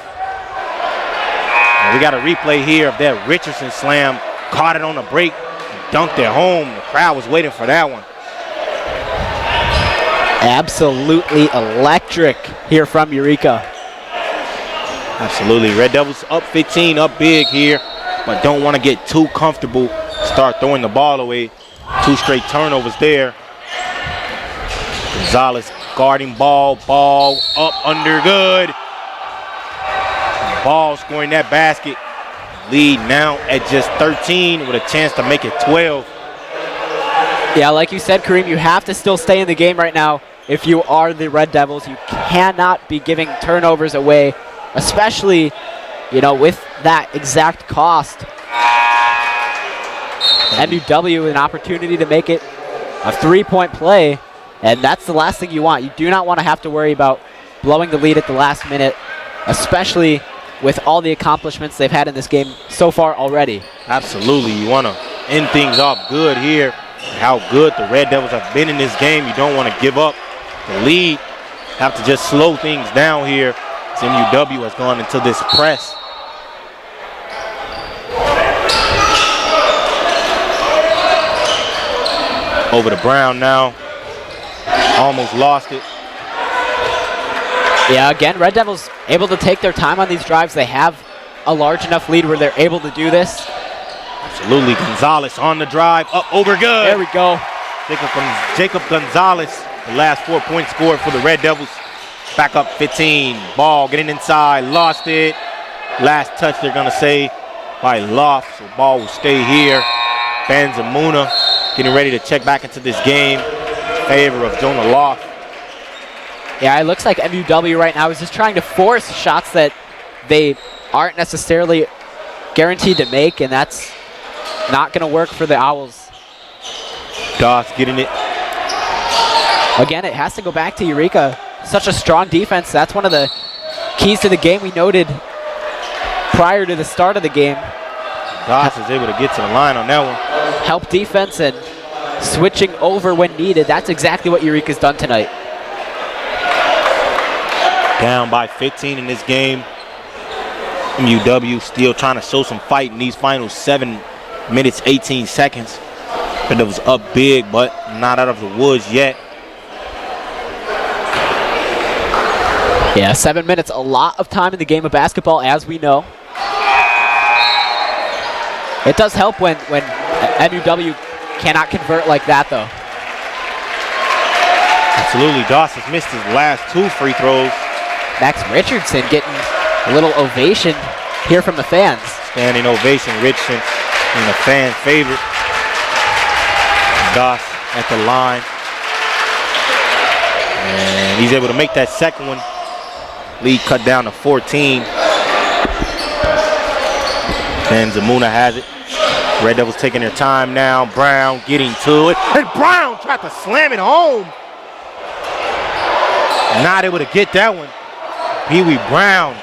And we got a replay here of that Richardson slam. Caught it on the break and dunked it home. The crowd was waiting for that one. Absolutely electric here from Eureka. Absolutely. Red Devils up 15, up big here, but don't want to get too comfortable, start throwing the ball away. 2 straight turnovers there. Gonzalez guarding Ball up under good. Ball scoring that basket. Lead now at just 13 with a chance to make it 12. Yeah, like you said, Kareem, you have to still stay in the game right now. If you are the Red Devils, you cannot be giving turnovers away, especially, you know, with that exact cost. MUW an opportunity to make it a 3-point play, and that's the last thing you want. You do not want to have to worry about blowing the lead at the last minute, especially with all the accomplishments they've had in this game so far already. Absolutely. You want to end things off good here. How good the Red Devils have been in this game. You don't want to give up the lead. Have to just slow things down here. As MUW has gone into this press. Over to Brown now. Almost lost it. Yeah, again, Red Devils able to take their time on these drives. They have a large enough lead where they're able to do this. Absolutely. Gonzalez on the drive. Up over good. There we go. Jacob Gonzalez, the last 4-point score for the Red Devils. Back up 15. Ball getting inside. Lost it. Last touch, they're going to say, by Loft. So ball will stay here. Banzamuna getting ready to check back into this game in favor of Jonah Loft. Yeah, it looks like MUW right now is just trying to force shots that they aren't necessarily guaranteed to make, and that's not going to work for the Owls. Doss getting it. Again, it has to go back to Eureka. Such a strong defense. That's one of the keys to the game we noted prior to the start of the game. Doss is able to get to the line on that one. Help defense and switching over when needed. That's exactly what Eureka's done tonight. Down by 15 in this game. MUW still trying to show some fight in these final 7 minutes, 18 seconds. But it was up big, but not out of the woods yet. Yeah, 7 minutes, a lot of time in the game of basketball, as we know. It does help when MUW cannot convert like that, though. Absolutely. Doss has missed his last 2 free throws. Max Richardson getting a little ovation here from the fans. Standing ovation. Richardson being a fan favorite. Doss at the line. And he's able to make that second one. Lead cut down to 14. And Zamuna has it. Red Devils taking their time now. Brown getting to it. And Brown tried to slam it home. Not able to get that one. Pee Wee Brown.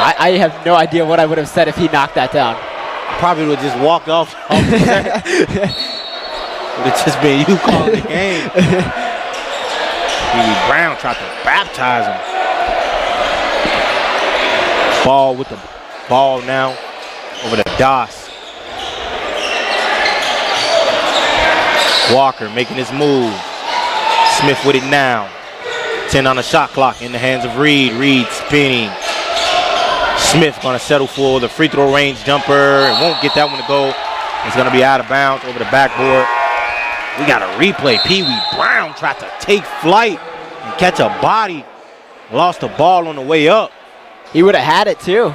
I have no idea what I would have said if he knocked that down. Probably would have just walked off the set. Would have just been you calling the game. Pee Wee Brown tried to baptize him. Ball with the ball now over to Doss. Walker making his move. Smith with it now. 10 on the shot clock in the hands of Reed. Reed spinning. Smith gonna settle for the free throw range jumper. It won't get that one to go. It's gonna be out of bounds over the backboard. We got a replay. Pee Wee Brown tried to take flight and catch a body. Lost the ball on the way up. He would have had it too.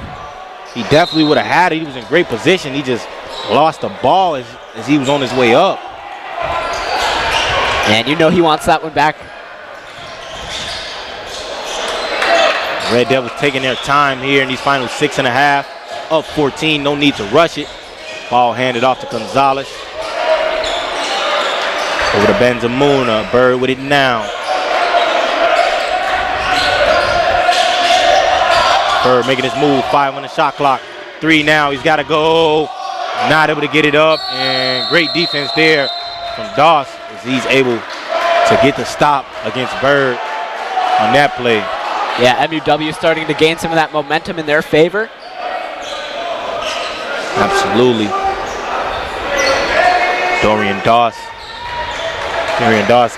He definitely would have had it. He was in great position. He just lost the ball as he was on his way up. And you know he wants that one back. Red Devils taking their time here in these final 6.5. Up 14, no need to rush it. Ball handed off to Gonzalez. Over to Benzamuna. Bird with it now. Bird making his move. 5 on the shot clock. 3 now. He's got to go. Not able to get it up. And great defense there from Doss as he's able to get the stop against Bird on that play. Yeah, MUW starting to gain some of that momentum in their favor. Absolutely. Dorian Doss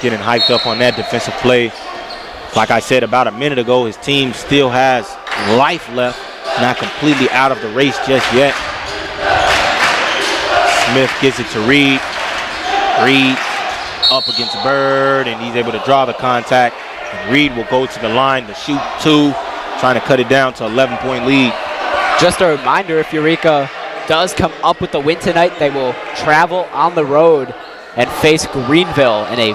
getting hyped up on that defensive play. Like I said about a minute ago, his team still has life left, not completely out of the race just yet. Smith gets it to Reed. Reed up against Bird, and he's able to draw the contact. And Reed will go to the line to shoot 2, trying to cut it down to 11-point lead. Just a reminder, if Eureka does come up with the win tonight, they will travel on the road and face Greenville in a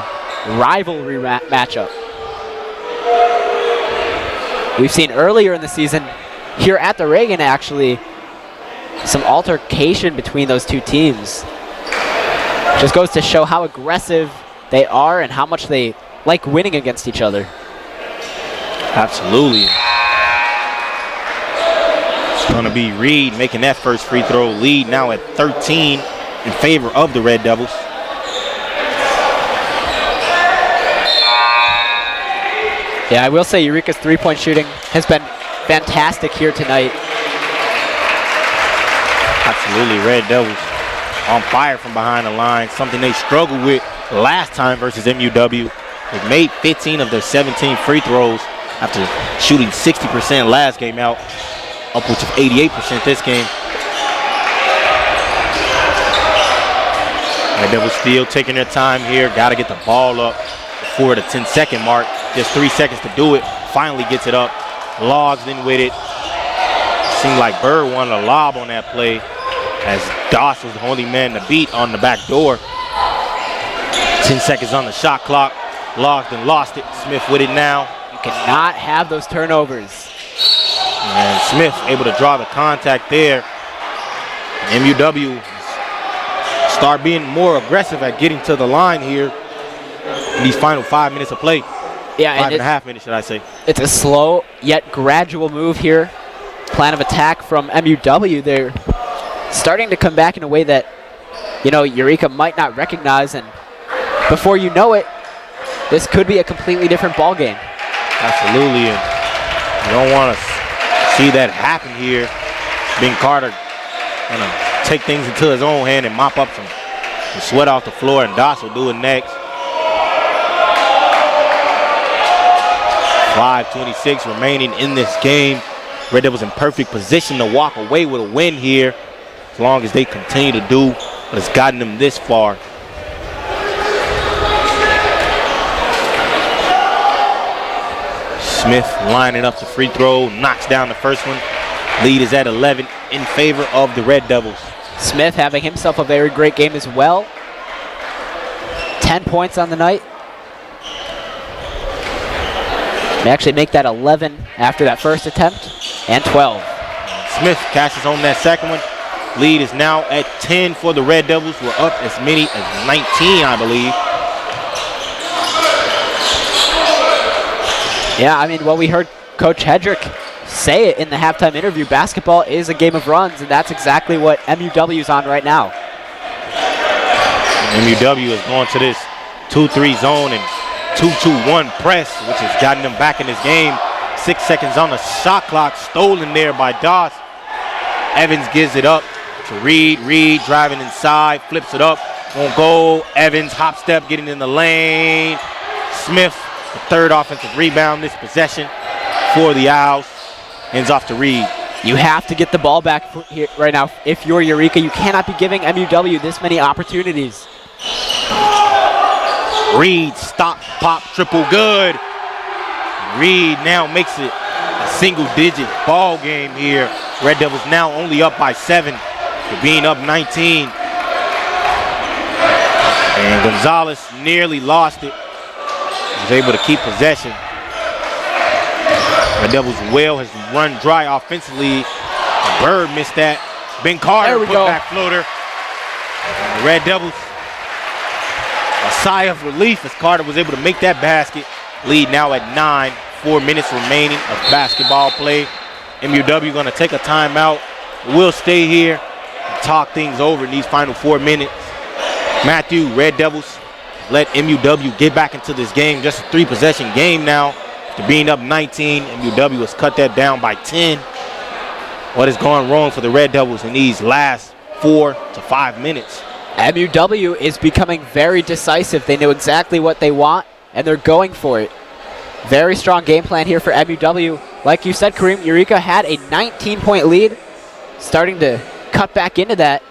rivalry matchup. We've seen earlier in the season, here at the Reagan actually, some altercation between those two teams. Just goes to show how aggressive they are and how much they like winning against each other. Absolutely. It's going to be Reed making that first free throw. Lead now at 13 in favor of the Red Devils. Yeah, I will say Eureka's three-point shooting has been fantastic here tonight. Absolutely, Red Devils on fire from behind the line, something they struggled with last time versus MUW. They've made 15 of their 17 free throws after shooting 60% last game out, upwards of 88% this game. Red Devils still taking their time here. Got to get the ball up before the 10-second mark. Just 3 seconds to do it. Finally gets it up. Logs in with it. Seemed like Bird wanted a lob on that play as Doss was the only man to beat on the back door. 10 seconds on the shot clock. Logged and lost it. Smith with it now. You cannot have those turnovers. And Smith able to draw the contact there. And MUW start being more aggressive at getting to the line here. in these final 5 minutes of play. Yeah, 5.5 minutes, should I say. It's a slow yet gradual move here. Plan of attack from MUW. They're starting to come back in a way that, Eureka might not recognize, and before you know it, this could be a completely different ball game. Absolutely, and you don't want to see that happen here. Ben Carter gonna take things into his own hand and mop up some sweat off the floor, and Doss will do it next. 5:26 remaining in this game. Red Devils in perfect position to walk away with a win here, as long as they continue to do what has gotten them this far. Smith lining up the free throw, knocks down the first one. Lead is at 11 in favor of the Red Devils. Smith having himself a very great game as well. 10 points on the night. They actually make that 11 after that first attempt, and 12. Smith cashes home that second one. Lead is now at 10 for the Red Devils. We're up as many as 19, I believe. Yeah, we heard Coach Hedrick say it in the halftime interview. Basketball is a game of runs, and that's exactly what MUW is on right now. MUW is going to this 2-3 zone and 2-2-1 press, which has gotten them back in this game. 6 seconds on the shot clock, stolen there by Doss. Evans gives it up to Reed. Reed driving inside, flips it up, won't go. Evans hop step, getting in the lane. Smith, the third offensive rebound this possession for the Owls. Ends off to Reed. You have to get the ball back here right now. If you're Eureka, you cannot be giving MUW this many opportunities. Reed, stop, pop, triple, good. Reed now makes it a single-digit ball game here. Red Devils now only up by 7 to being up 19. And Gonzalez nearly lost it. Was able to keep possession. Red Devils' well has run dry offensively. Bird missed that. Ben Carter put back floater. And the Red Devils, a sigh of relief as Carter was able to make that basket. Lead now at 9. 4 minutes remaining of basketball play. MUW going to take a timeout. We'll stay here and talk things over in these final 4 minutes. Matthew, Red Devils let MUW get back into this game. Just a 3-possession game now. To being up 19, MUW has cut that down by 10. What is going wrong for the Red Devils in these last 4 to 5 minutes? MUW is becoming very decisive. They know exactly what they want, and they're going for it. Very strong game plan here for MUW. Like you said, Kareem, Eureka had a 19-point lead. Starting to cut back into that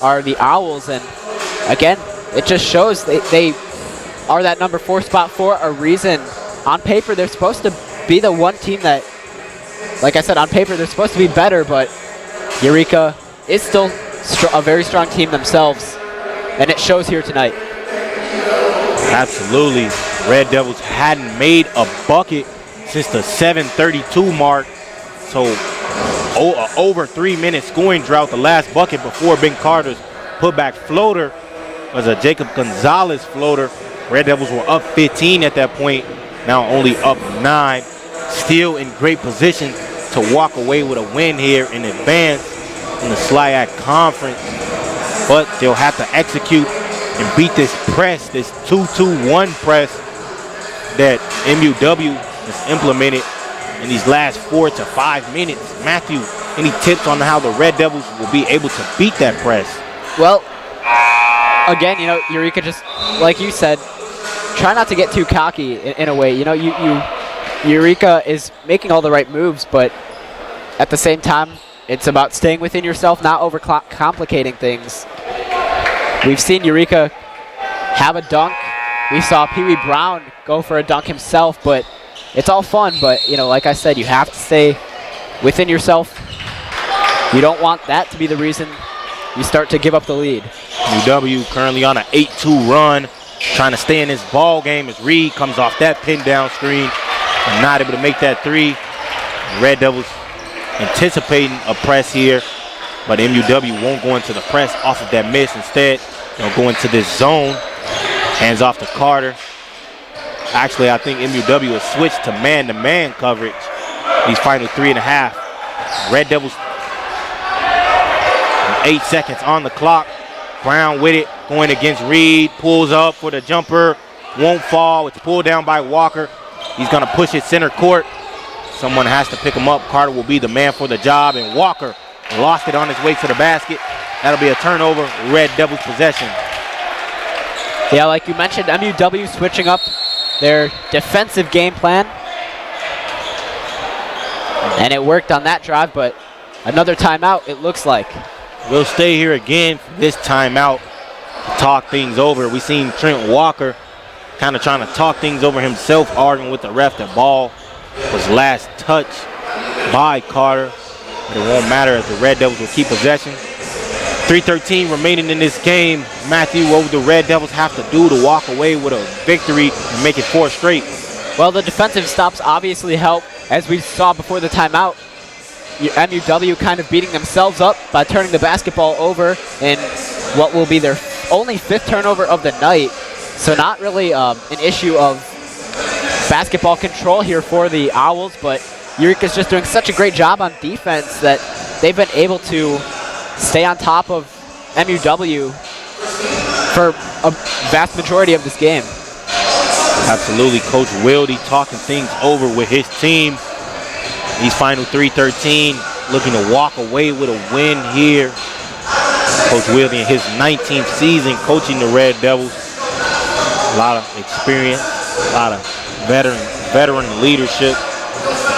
are the Owls, and again, it just shows they are that number 4 spot for a reason. On paper, they're supposed to be the one team that, like I said, on paper, they're supposed to be better, but Eureka is still a very strong team themselves, and it shows here tonight. Absolutely. Red Devils hadn't made a bucket since the 7:32 mark, so over 3-minute scoring drought. The last bucket before Ben Carter's putback floater was a Jacob Gonzalez floater. Red Devils were up 15 at that point, now only up 9. Still in great position to walk away with a win here in advance in the SLIAC conference, but they'll have to execute and beat this press, this 2-2-1 press that MUW has implemented in these last 4 to 5 minutes. Matthew, any tips on how the Red Devils will be able to beat that press? Well, again, Eureka, just like you said, try not to get too cocky in a way. Eureka is making all the right moves, but at the same time, it's about staying within yourself, not overcomplicating things. We've seen Eureka have a dunk. We saw Pee Wee Brown go for a dunk himself, but it's all fun. But, like I said, you have to stay within yourself. You don't want that to be the reason you start to give up the lead. MUW currently on an 8-2 run, trying to stay in this ball game as Reed comes off that pin down screen and not able to make that three. Red Devils anticipating a press here, but MUW won't go into the press off of that miss. Instead, they'll go into this zone. Hands off to Carter. Actually, I think MUW has switched to man-to-man coverage these final 3.5. Red Devils, 8 seconds on the clock. Brown with it, going against Reed, pulls up for the jumper, won't fall. It's pulled down by Walker. He's going to push it center court. Someone has to pick him up. Carter will be the man for the job, and Walker lost it on his way to the basket. That'll be a turnover, Red Devils possession. Yeah, like you mentioned, MUW switching up their defensive game plan. And it worked on that drive, but another timeout, it looks like. We'll stay here again for this timeout to talk things over. We seen Trent Walker kind of trying to talk things over himself, arguing with the ref. The ball was last touched by Carter, but it won't matter as the Red Devils will keep possession. 3:13 remaining in this game. Matthew, what would the Red Devils have to do to walk away with a victory and make it 4 straight? Well, the defensive stops obviously help, as we saw before the timeout. MUW kind of beating themselves up by turning the basketball over in what will be their only 5th turnover of the night. So not really an issue of basketball control here for the Owls, but Eureka's just doing such a great job on defense that they've been able to stay on top of MUW for a vast majority of this game. Absolutely, Coach Wilde talking things over with his team. These final 3:13, looking to walk away with a win here. Coach Wilde in his 19th season coaching the Red Devils. A lot of experience, a lot of veteran leadership.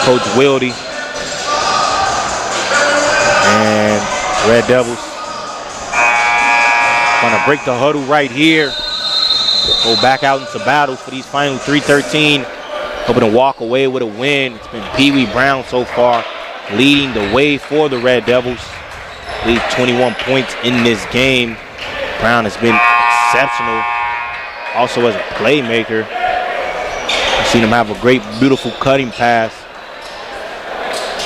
Coach Wilde. And Red Devils gonna break the huddle right here. Go back out into battles for these final 3:13. Hoping to walk away with a win. It's been Pee Wee Brown so far leading the way for the Red Devils. Leads 21 points in this game. Brown has been exceptional. Also as a playmaker. I've seen him have a great, beautiful cutting pass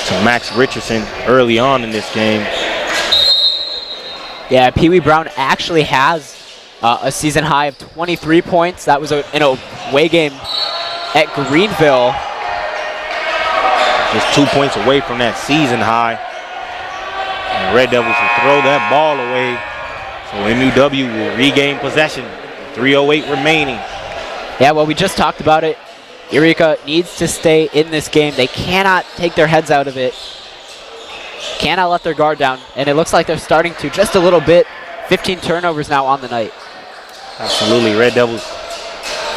to Max Richardson early on in this game. Yeah, Pee Wee Brown actually has a season high of 23 points. That was in a away game at Greenville. Just 2 points away from that season high. And the Red Devils will throw that ball away. So MUW will regain possession. 3:08 remaining. Yeah, well, we just talked about it. Eureka needs to stay in this game. They cannot take their heads out of it. Cannot let their guard down. And it looks like they're starting to just a little bit. 15 turnovers now on the night. Absolutely. Red Devils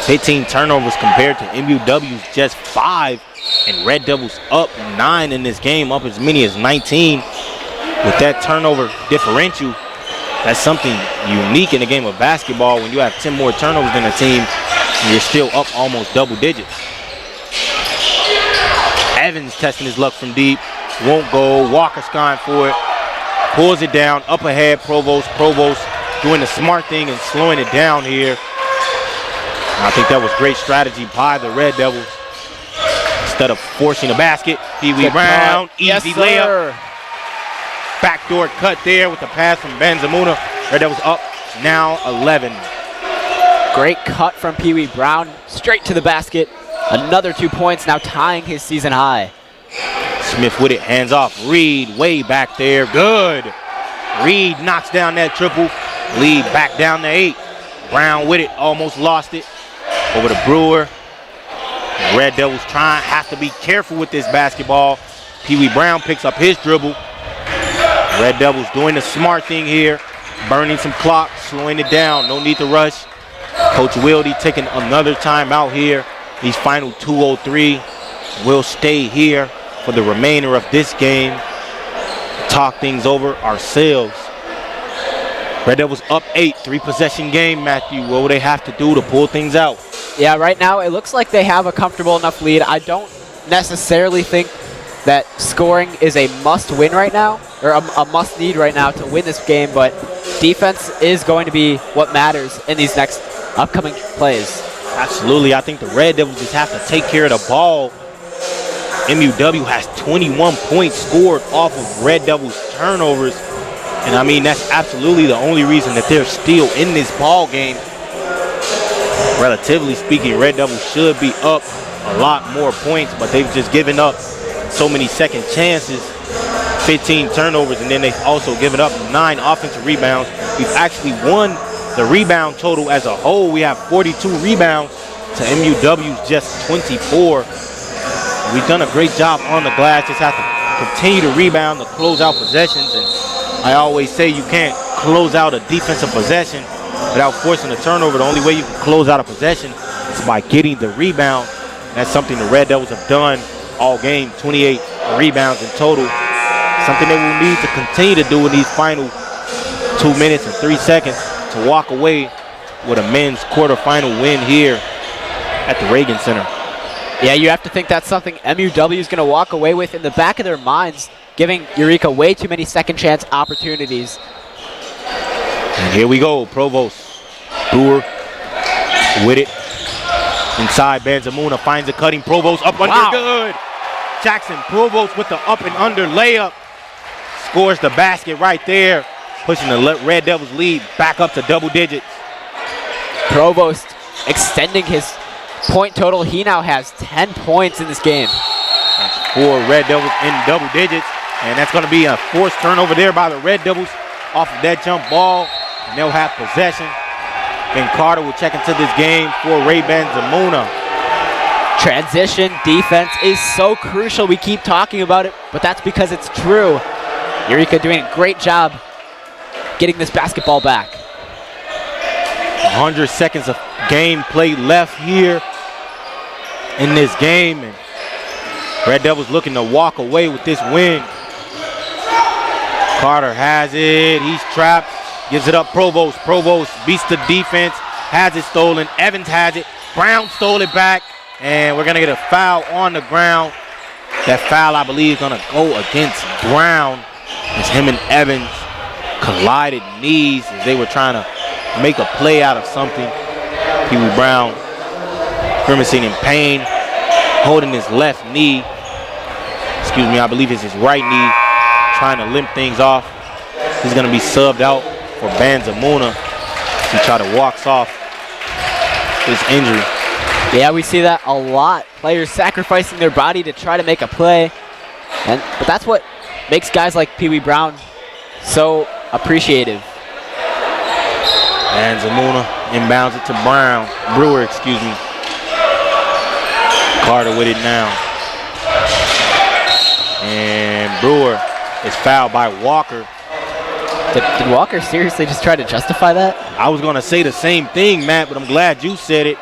15 turnovers compared to MUW's just 5. And Red Devils up 9 in this game, up as many as 19. With that turnover differential, that's something unique in the game of basketball when you have 10 more turnovers than a team and you're still up almost double digits. Evans testing his luck from deep. Won't go. Walker skying for it. Pulls it down. Up ahead, Provost. Provost doing the smart thing and slowing it down here. And I think that was great strategy by the Red Devils. Instead of forcing a basket, Pee Wee Brown, easy layup. Backdoor cut there with the pass from Benzamuna. Red Devils up now 11. Great cut from Pee Wee Brown, straight to the basket. Another 2 points, now tying his season high. Smith with it, hands off. Reed way back there, good. Reed knocks down that triple. Lead back down to 8. Brown with it, almost lost it. Over to Brewer. The Red Devils have to be careful with this basketball. Pee Wee Brown picks up his dribble. Red Devils doing the smart thing here. Burning some clock, slowing it down, no need to rush. Coach Wilde taking another timeout here. These final 2:03 will stay here for the remainder of this game. Talk things over ourselves. Red Devils up 8, 3-possession game, Matthew. What will they have to do to pull things out? Yeah, right now it looks like they have a comfortable enough lead. I don't necessarily think that scoring is a must-win right now, or a must-need right now to win this game, but defense is going to be what matters in these next upcoming plays. Absolutely. I think the Red Devils just have to take care of the ball. MUW has 21 points scored off of Red Devils turnovers. And I mean, that's absolutely the only reason that they're still in this ball game. relatively speaking, Red Devils should be up a lot more points, but they've just given up so many second chances, 15 turnovers, and then they've also given up 9 offensive rebounds. We've actually won the rebound total as a whole. We have 42 rebounds to MUW's just 24. We've done a great job on the glass. Just have to continue to rebound, to close out possessions. And I always say you can't close out a defensive possession without forcing a turnover. The only way you can close out a possession is by getting the rebound. That's something the Red Devils have done all game, 28 rebounds in total. Something that we'll need to continue to do in these final 2 minutes and 3 seconds to walk away with a men's quarterfinal win here at the Reagan Center. Yeah, you have to think that's something MUW is going to walk away with in the back of their minds, giving Eureka way too many second chance opportunities. And here we go, Provost. Brewer with it. Inside, Benzamuna finds a cutting. Provost up under, good. Jackson Provost with the up and under layup. Scores the basket right there, pushing the Red Devils lead back up to double digits. Provost extending his point total. He now has 10 points in this game. That's 4 Red Devils in double digits, and that's going to be a forced turnover there by the Red Devils off of that jump ball, and they'll have possession. And Carter will check into this game for Ray Benzamuna. Transition defense is so crucial. We keep talking about it, but that's because it's true. Eureka doing a great job getting this basketball back. 100 seconds of game play left here in this game, and Red Devils looking to walk away with this win. Carter has it. He's trapped. Gives it up. Provost. Provost beats the defense. Has it stolen. Evans has it. Brown stole it back. And we're going to get a foul on the ground. That foul, I believe, is going to go against Brown. As him and Evans collided knees as they were trying to make a play out of something. Pee Wee Brown grimacing in pain, holding his left knee. Excuse me, I believe it's his right knee, trying to limp things off. He's going to be subbed out for Benzamuna. He walks off his injury. Yeah, we see that a lot. Players sacrificing their body to try to make a play. But that's what makes guys like Pee Wee Brown so appreciative. Benzamuna inbounds it to Brewer, excuse me. Carter with it now. And Brewer is fouled by Walker. Did Walker seriously just try to justify that? I was going to say the same thing, Matt, but I'm glad you said it.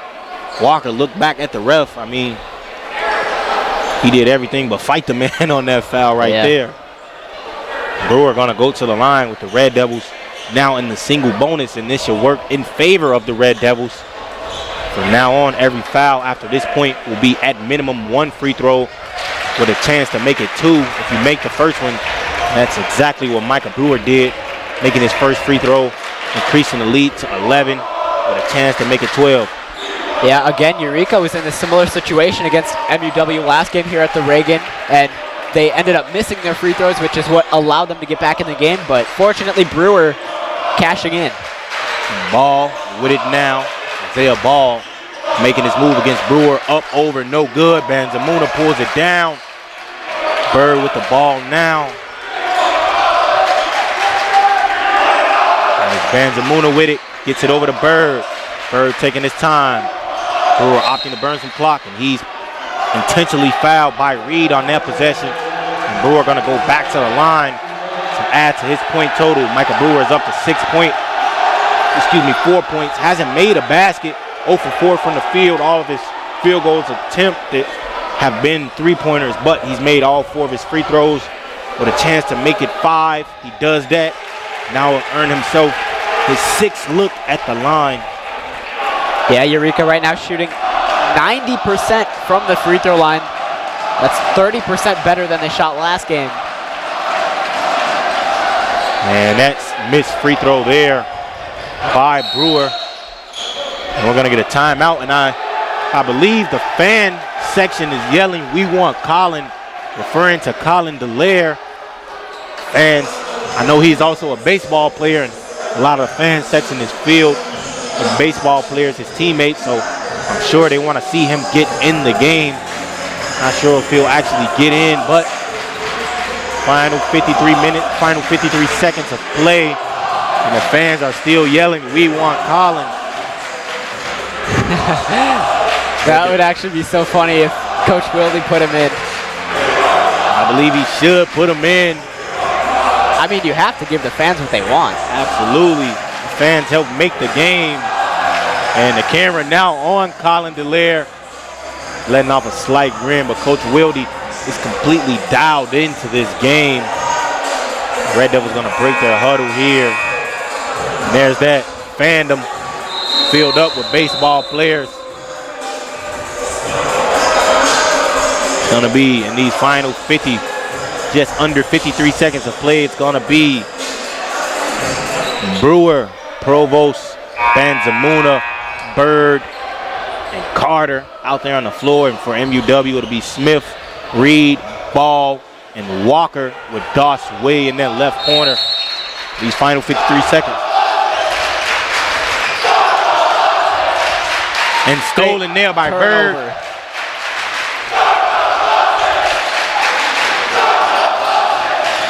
Walker looked back at the ref. I mean, he did everything but fight the man on that foul right there. Brewer going to go to the line with the Red Devils now in the single bonus, and this should work in favor of the Red Devils. From now on, every foul after this point will be at minimum 1 free throw with a chance to make it 2 if you make the first one. That's exactly what Micah Brewer did, making his first free throw, increasing the lead to 11 with a chance to make it 12. Yeah, again, Eureka was in a similar situation against MUW last game here at the Reagan, and they ended up missing their free throws, which is what allowed them to get back in the game, but fortunately Brewer cashing in. Ball with it now. Isaiah Ball making his move against Brewer, up over, no good. Benzamuna pulls it down. Bird with the ball now. Benzamuna with it, gets it over to Bird. Bird taking his time. Brewer opting to burn some clock, and he's intentionally fouled by Reed on that possession. And Brewer going to go back to the line to add to his point total. Micah Brewer is up to 4 points. Hasn't made a basket. 0 for 4 from the field. All of his field goals attempted have been 3-pointers, but he's made all 4 of his free throws with a chance to make it 5. He does that. Now will earn himself his 6th look at the line. Yeah, Eureka right now shooting 90% from the free throw line. That's 30% better than they shot last game. And that's missed free throw there by Brewer. And we're going to get a timeout. And I believe the fan section is yelling, "We want Colin," referring to Colin Delaire. Fans, I know he's also a baseball player, and a lot of the fan section is filled of baseball players, his teammates, so I'm sure they want to see him get in the game. Not sure if he'll actually get in, but final 53 seconds of play, and the fans are still yelling, "We want Colin." That would actually be so funny if Coach Wilde put him in. I believe he should put him in. I mean, you have to give the fans what they want. Absolutely. The fans help make the game. And the camera now on Colin Delaire, letting off a slight grin, but Coach Wilde is completely dialed into this game. Red Devils gonna break their huddle here. And there's that fandom filled up with baseball players. It's gonna be in these final 50, just under 53 seconds of play, it's gonna be Brewer, Provost, Banzamuna, Bird, and Carter out there on the floor. And for MUW, it'll be Smith, Reed, Ball, and Walker with Doss way in that left corner. These final 53 seconds. And stolen there by Bird.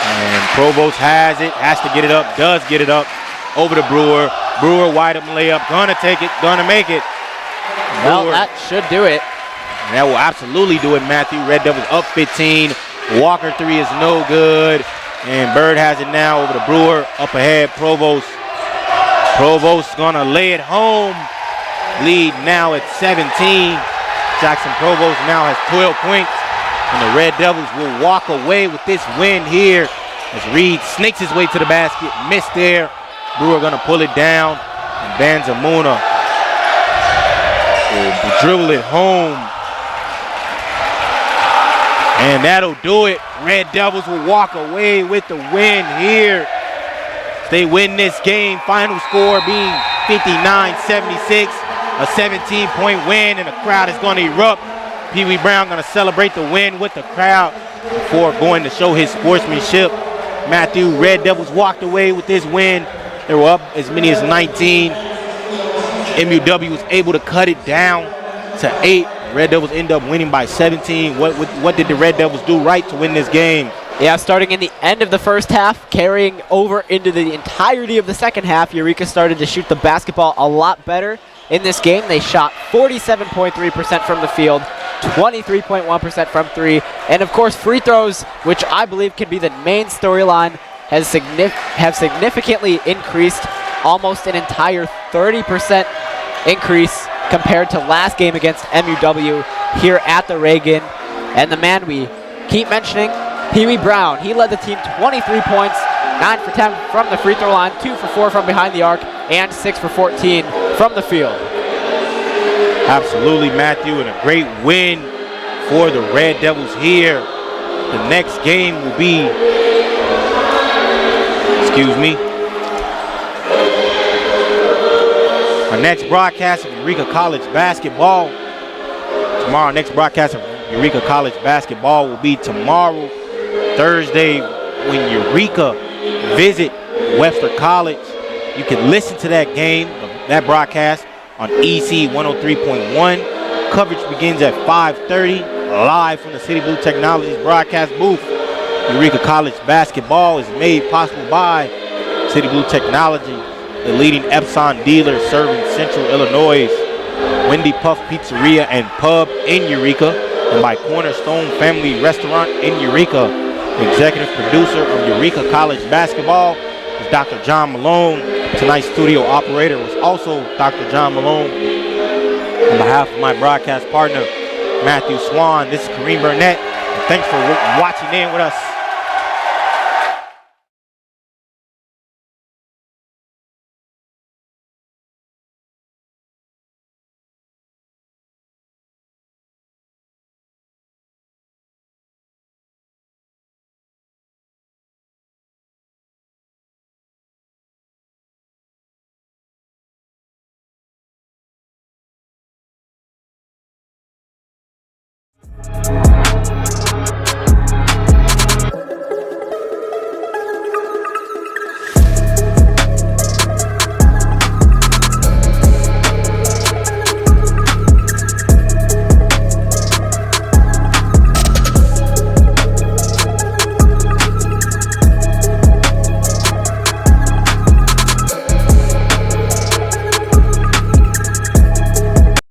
And Provost has it, has to get it up, does get it up over to Brewer. Brewer wide open layup, gonna take it, gonna make it. Well, that should do it. And that will absolutely do it, Matthew. Red Devils up 15. Walker 3 is no good. And Bird has it now over to Brewer. Up ahead, Provost. Provost's gonna lay it home. Lead now at 17. Jackson Provost now has 12 points. And the Red Devils will walk away with this win here as Reed snakes his way to the basket. Missed there. Brewer gonna pull it down. And Banzamuna will dribble it home. And that'll do it. Red Devils will walk away with the win here. They win this game. Final score being 59-76. A 17-point win, and the crowd is going to erupt. Pee Wee Brown going to celebrate the win with the crowd before going to show his sportsmanship. Matthew, Red Devils walked away with this win. They were up as many as 19. MUW was able to cut it down to 8. Red Devils end up winning by 17. What did the Red Devils do right to win this game? Yeah, starting in the end of the first half, carrying over into the entirety of the second half, Eureka started to shoot the basketball a lot better. In this game, they shot 47.3% from the field, 23.1% from 3, and of course free throws, which I believe can be the main storyline, have significantly increased, almost an entire 30% increase compared to last game against MUW here at the Reagan. And the man we keep mentioning, Pee Wee Brown, he led the team 23 points, 9 for 10 from the free throw line, 2 for 4 from behind the arc, and 6 for 14 from the field. Absolutely, Matthew, and a great win for the Red Devils here. The next game will be, our next broadcast of Eureka College basketball. Tomorrow, next broadcast of Eureka College basketball will be tomorrow, Thursday, when Eureka visit Webster College. You can listen to that game, that broadcast, on EC 103.1. Coverage begins at 5:30, live from the City Blue Technologies broadcast booth. Eureka College basketball is made possible by City Blue Technology, the leading Epson dealer serving Central Illinois, Wendy Puff Pizzeria and Pub in Eureka, and by Cornerstone Family Restaurant in Eureka. The executive producer of Eureka College basketball is Dr. John Malone. Tonight's studio operator was also Dr. John Malone. On behalf of my broadcast partner, Matthew Swan, this is Kareem Burnett. And thanks for watching in with us.